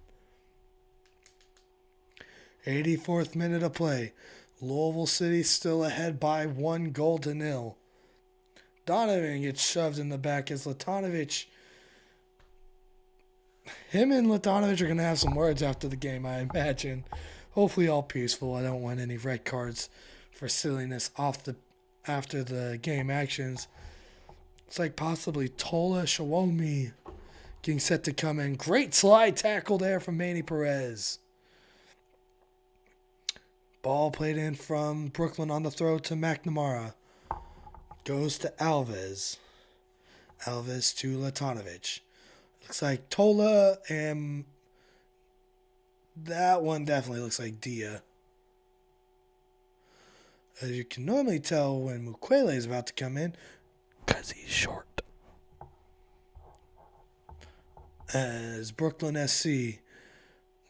84th minute of play. Louisville City still ahead by 1-0. Donovan gets shoved in the back as Latanovic. Him and Latanovic are going to have some words after the game, I imagine. Hopefully all peaceful. I don't want any red cards for silliness after the game actions. It's like possibly Tola Shawomi getting set to come in. Great slide tackle there from Manny Perez. Ball played in from Brooklyn on the throw to McNamara. Goes to Alves. Alves to Latanovic. Looks like Tola, and that one definitely looks like Dia. As you can normally tell when Mukwele is about to come in, because he's short. As Brooklyn SC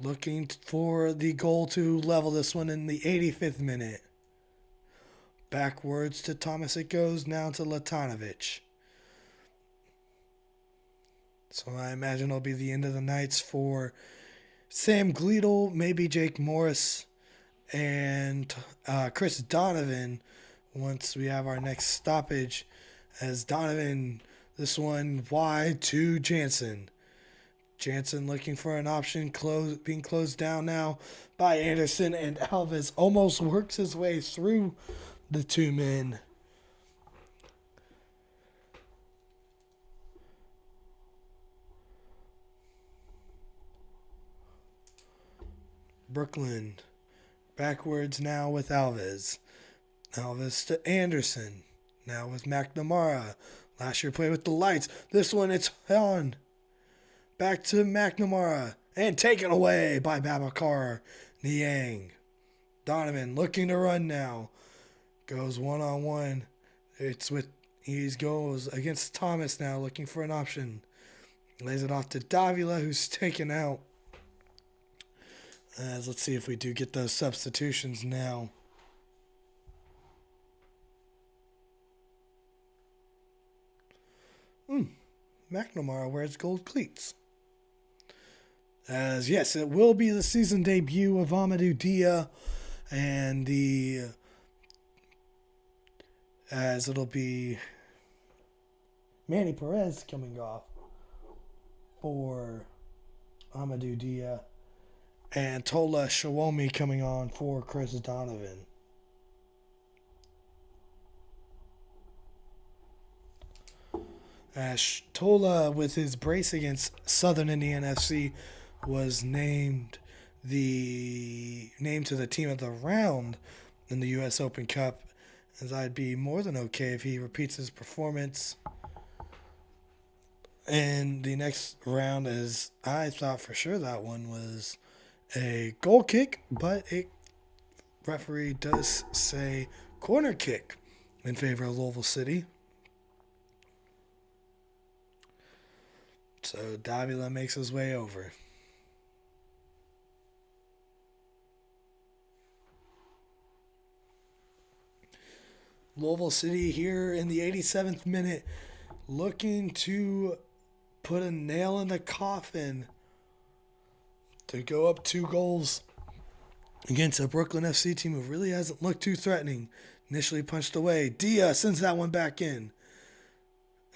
looking for the goal to level this one in the 85th minute. Backwards to Thomas it goes, now to Latanovic. So I imagine it'll be the end of the nights for Sam Gleedle, maybe Jake Morris, and Chris Donovan once we have our next stoppage. As Donovan, this one wide to Jansen. Jansen looking for an option, being closed down now by Anderson, and Alves almost works his way through the two men. Brooklyn backwards now with Alves. Alves to Anderson. Now with McNamara. Last year played with the Lights. This one it's on. Back to McNamara. And taken away by Babacar Niang. Donovan looking to run now. Goes one-on-one. He goes against Thomas now, looking for an option. Lays it off to Davila, who's taken out. Let's see if we do get those substitutions now. McNamara wears gold cleats. Yes, it will be the season debut of Amadou Dia, and as it'll be Manny Perez coming off for Amadou Dia, and Tola Shawomi coming on for Chris Donovan. Tola, with his brace against Southern Indiana FC, was named to the team of the round in the U.S. Open Cup, as I'd be more than okay if he repeats his performance in the next round, as I thought for sure that one was a goal kick, but referee does say corner kick in favor of Louisville City. So Davila makes his way over. Louisville City here in the 87th minute, looking to put a nail in the coffin to go up 2 goals against a Brooklyn FC team who really hasn't looked too threatening. Initially punched away. Dia sends that one back in.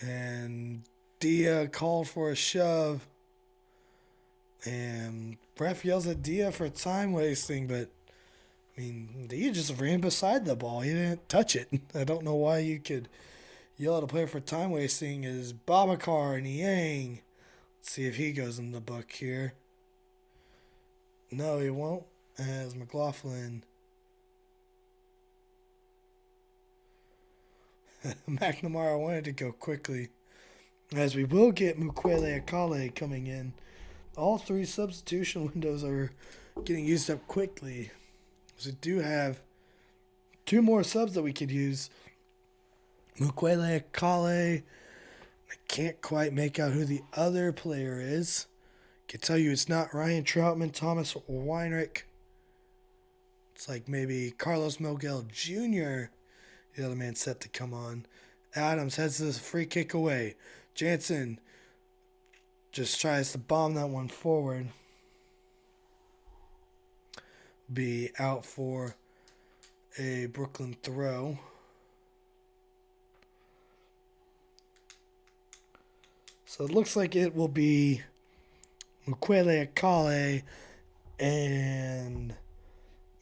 And Dia called for a shove. And ref yells at Dia for time wasting, but I mean, Dia just ran beside the ball. He didn't touch it. I don't know why you could yell at a player for time wasting. Is Babacar Niang. Let's see if he goes in the book here. No, he won't. As McLaughlin. McNamara wanted to go quickly. As we will get Mukwele Akale coming in. All 3 substitution windows are getting used up quickly. So we do have 2 more subs that we could use. Mukwele Akale. I can't quite make out who the other player is. I can tell you it's not Ryan Troutman, Thomas Weinrich. It's like maybe Carlos Mogel Jr., the other man set to come on. Adams heads this free kick away. Jansen just tries to bomb that one forward. Be out for a Brooklyn throw. So it looks like it will be Mukwele Akale and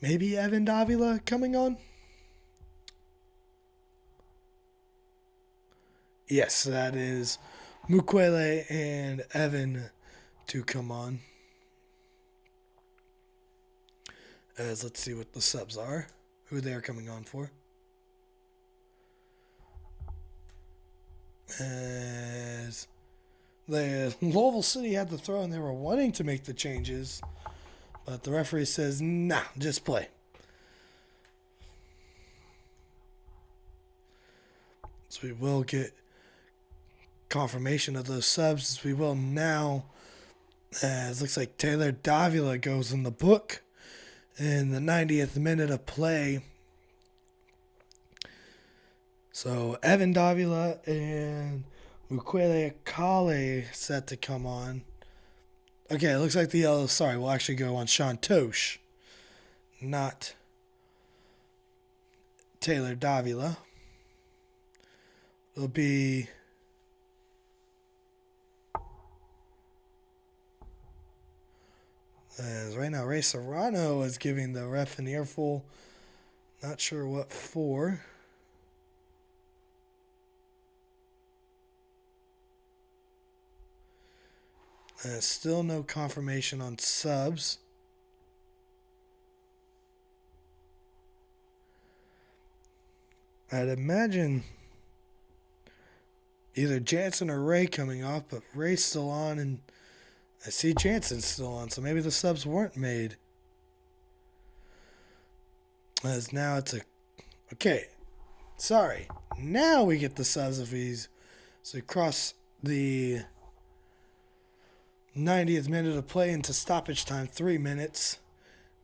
maybe Evan Davila coming on. Yes, that is Mukwele and Evan to come on. As let's see what the subs are, who they are coming on for. As the Louisville City had the throw and they were wanting to make the changes, but the referee says, nah, just play. So we will get confirmation of those subs as we will now. As looks like Taylor Davila goes in the book in the 90th minute of play. So Evan Davila and Mukwele Akale set to come on. Okay, it looks like the yellow, sorry, will actually go on Sean Tosh, not Taylor Davila. It'll be as right now Ray Serrano is giving the ref an earful. Not sure what for. Still no confirmation on subs. I'd imagine either Jansen or Ray coming off, but Ray's still on, and I see Jansen still on, so maybe the subs weren't made. As now it's a... Okay, sorry. Now we get the subs if he's... So we cross the 90th minute of play into stoppage time, 3 minutes.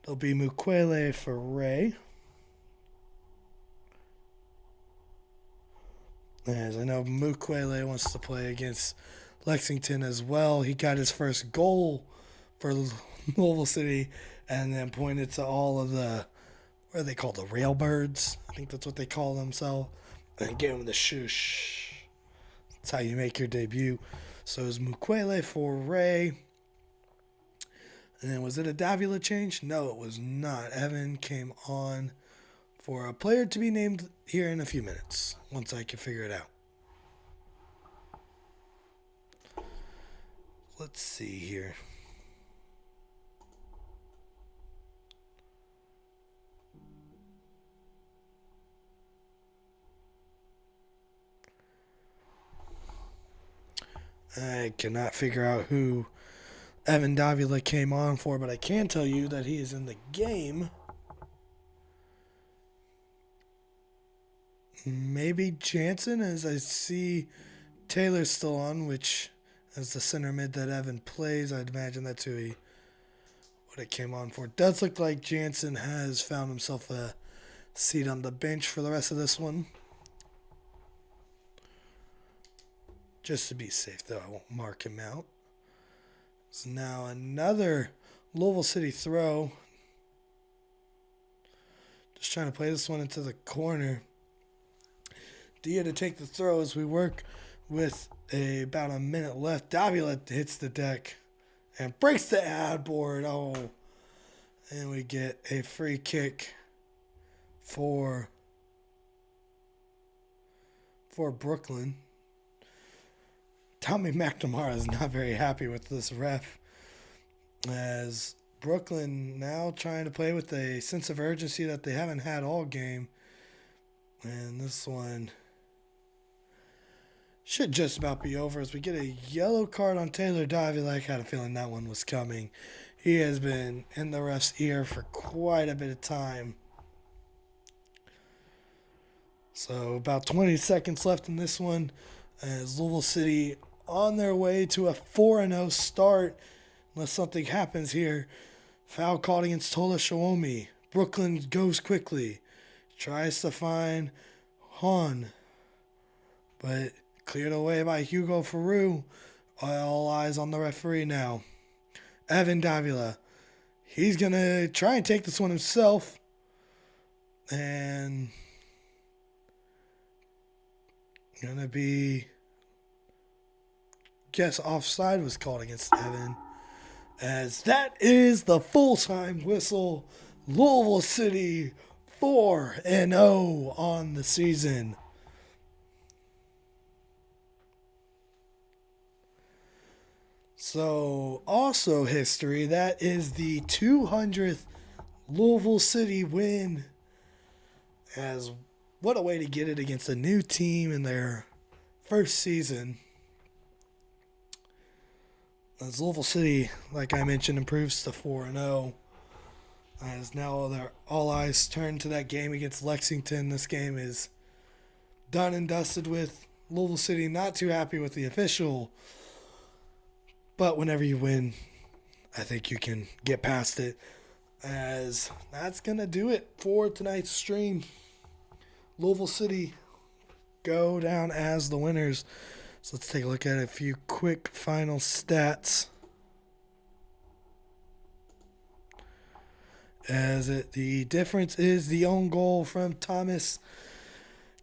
There'll be Mukwele for Ray. As I know Mukwele wants to play against Lexington as well. He got his first goal for Louisville City and then pointed to all of the, what are they called, the railbirds? I think that's what they call themselves. And gave him the shush. That's how you make your debut. So it was Mukwele for Ray. And then was it a Davila change? No, it was not. Evan came on for a player to be named here in a few minutes, once I can figure it out. Let's see here. I cannot figure out who Evan Davila came on for, but I can tell you that he is in the game. Maybe Jansen, as I see Taylor's still on, which as the center mid that Evan plays, I'd imagine that's who he would have came on for. It does look like Jansen has found himself a seat on the bench for the rest of this one. Just to be safe, though, I won't mark him out. So now another Louisville City throw. Just trying to play this one into the corner. Dia to take the throw as we work with about a minute left. Davila hits the deck and breaks the ad board. Oh, and we get a free kick for Brooklyn. Tommy McNamara is not very happy with this ref, as Brooklyn now trying to play with a sense of urgency that they haven't had all game. And this one should just about be over as we get a yellow card on Taylor Davila. I had a feeling that one was coming. He has been in the ref's ear for quite a bit of time. So about 20 seconds left in this one as Louisville City on their way to a 4-0 start unless something happens here. Foul called against Tola Shawomi. Brooklyn goes quickly. Tries to find Hahn, but cleared away by Hugo Faru. All eyes on the referee now. Evan Davila. He's going to try and take this one himself. And going to be, guess offside was called against Evan. As that is the full-time whistle. Louisville City 4-0 on the season. So, also history, that is the 200th Louisville City win. As what a way to get it against a new team in their first season. As Louisville City, like I mentioned, improves to 4-0. As now all eyes turn to that game against Lexington. This game is done and dusted with. Louisville City not too happy with the official. But whenever you win, I think you can get past it. As that's going to do it for tonight's stream. Louisville City go down as the winners. So let's take a look at a few quick final stats. The difference is the own goal from Thomas.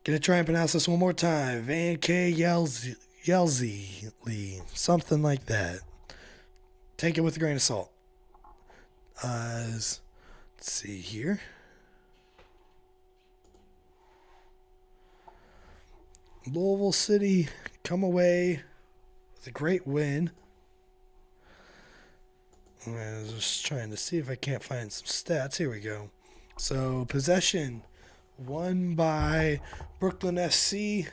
Gonna try and pronounce this one more time. Van K. Yelzy, something like that. Take it with a grain of salt. Let's see here. Louisville City come away with a great win. I was just trying to see if I can't find some stats. Here we go. So, possession won by Brooklyn FC.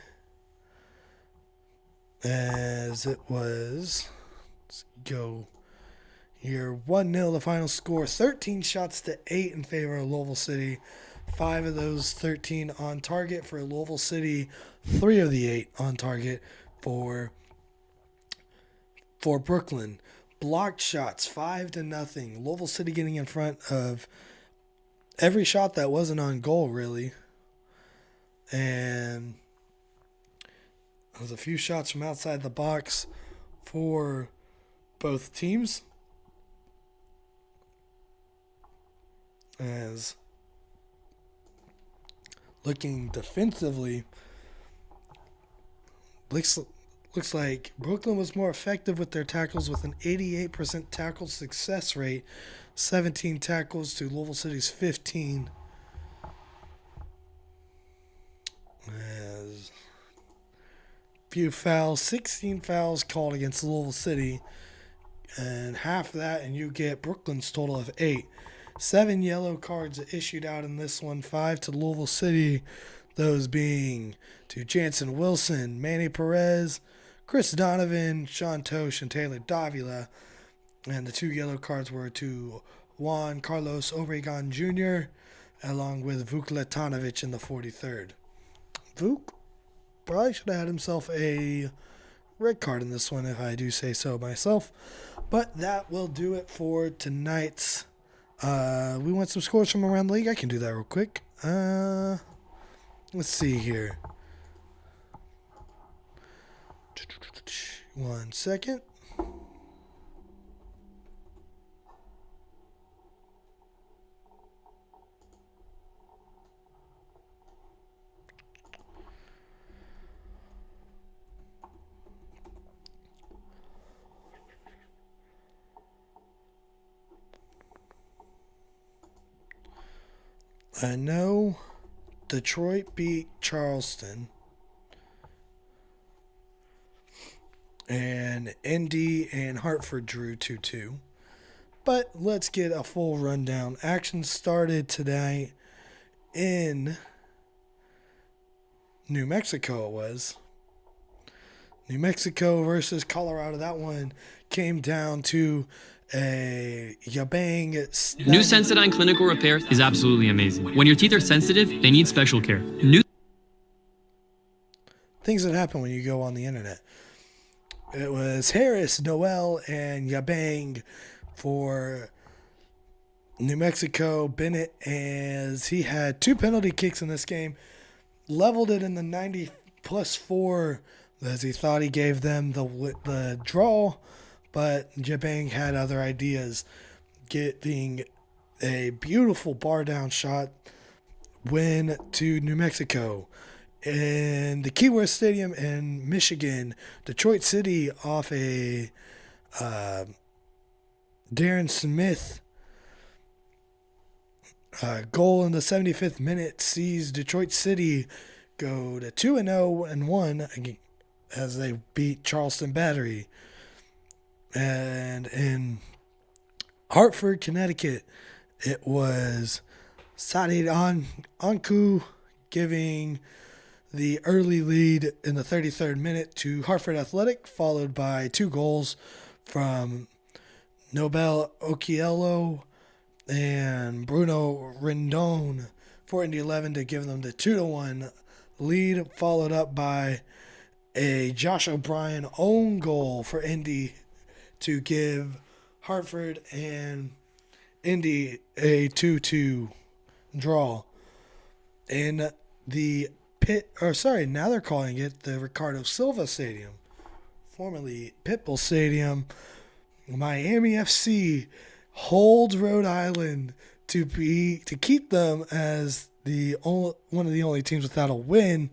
As it was, let's go here, 1-0 the final score. 13 shots to 8 in favor of Louisville City. 5 of those 13 on target for Louisville City. 3 of the 8 on target for Brooklyn. Blocked shots, 5-0. Louisville City getting in front of every shot that wasn't on goal, really. And there's a few shots from outside the box for both teams. As looking defensively, looks like Brooklyn was more effective with their tackles with an 88% tackle success rate, 17 tackles to Louisville City's 15. As few fouls, 16 fouls called against Louisville City, and half of that, and you get Brooklyn's total of 8. 7 yellow cards issued out in this one, 5 to Louisville City, those being to Jansen Wilson, Manny Perez, Chris Donovan, Sean Tosh, and Taylor Davila. And the 2 yellow cards were to Juan Carlos Obregon Jr., along with Vuk Letanovic in the 43rd. Vuk probably should have had himself a red card in this one, if I do say so myself. But that will do it for tonight's. We want some scores from around the league. I can do that real quick. Let's see here. 1 second. I know Detroit beat Charleston. And Indy and Hartford drew 2-2. But let's get a full rundown. Action started tonight in New Mexico, it was. New Mexico versus Colorado. That one came down to a Yabang. New Sensodyne Clinical Repair is absolutely amazing. When your teeth are sensitive, they need special care. Things that happen when you go on the internet. It was Harris, Noel, and Yabang for New Mexico. Bennett, as he had 2 penalty kicks in this game, leveled it in the 90+4, as he thought he gave them the draw, but Yabang had other ideas, getting a beautiful bar down shot win to New Mexico. In the Keyworth Stadium in Michigan, Detroit City off a Darren Smith goal in the 75th minute sees Detroit City go to 2-0-1 as they beat Charleston Battery. And in Hartford, Connecticut, it was Sadid Anku giving the early lead in the 33rd minute to Hartford Athletic, followed by 2 goals from Nobel Okiello and Bruno Rendon for Indy 11 to give them the 2-1 lead, followed up by a Josh O'Brien own goal for Indy to give Hartford and Indy a 2-2 draw. In the now they're calling it the Ricardo Silva Stadium, formerly Pitbull Stadium. Miami FC holds Rhode Island to keep them as one of the only teams without a win,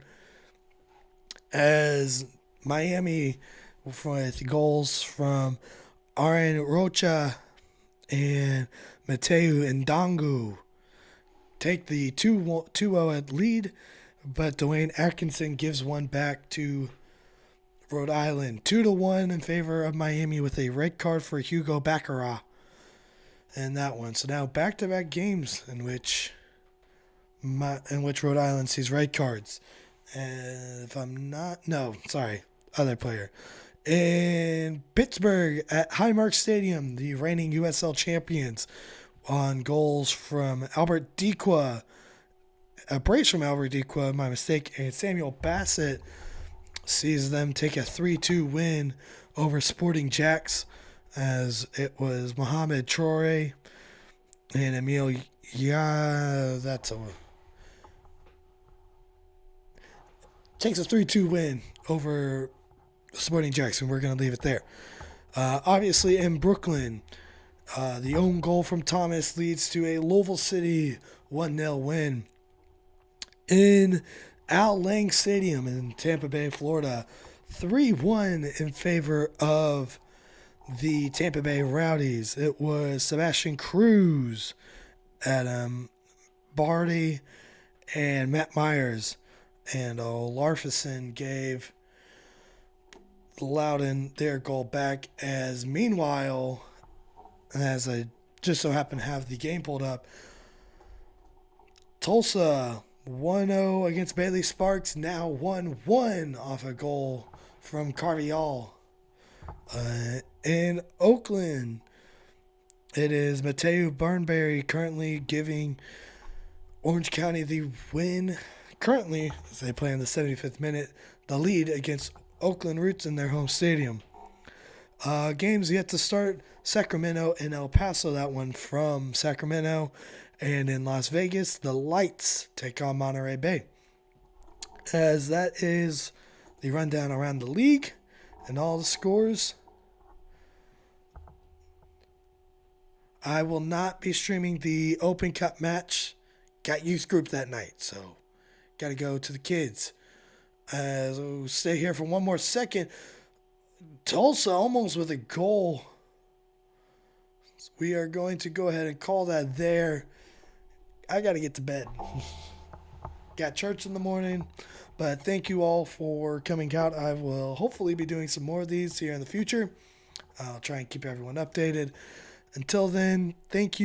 as Miami, with goals from Aaron Rocha and Mateu Ndangu, take the 2-0 lead, but Dwayne Atkinson gives one back to Rhode Island, 2-1 in favor of Miami, with a red card for Hugo Baccarat in that one. So now back-to-back games in which Rhode Island sees red cards. And other player. In Pittsburgh at Highmark Stadium, the reigning USL champions, on goals from Albert Dequa, a brace from Albert Dequa, my mistake, and Samuel Bassett, sees them take a 3-2 win over Sporting Jacks, as it was Mohamed Traore and Emil takes a 3-2 win over Sporting Jacks, and we're going to leave it there. Obviously, in Brooklyn, the own goal from Thomas leads to a Louisville City 1-0 win. In Al Lang Stadium in Tampa Bay, Florida, 3-1 in favor of the Tampa Bay Rowdies. It was Sebastian Cruz, Adam Barty, and Matt Myers. And Larfison gave Loudon their goal back, as meanwhile, as I just so happen to have the game pulled up, Tulsa 1-0 against Bailey Sparks, now 1-1 off a goal from Carvial. In Oakland, it is Mateo Burnberry currently giving Orange County the win. Currently, as they play in the 75th minute, the lead against Oakland Roots in their home stadium. Games yet to start: Sacramento and El Paso, that one from Sacramento. And in Las Vegas, the Lights take on Monterey Bay. As that is the rundown around the league and all the scores. I will not be streaming the Open Cup match. Got youth group that night, so got to go to the kids. As we'll stay here for one more second. Tulsa almost with a goal. So we are going to go ahead and call that there. I got to get to bed. Got church in the morning. But thank you all for coming out. I will hopefully be doing some more of these here in the future. I'll try and keep everyone updated. Until then, thank you.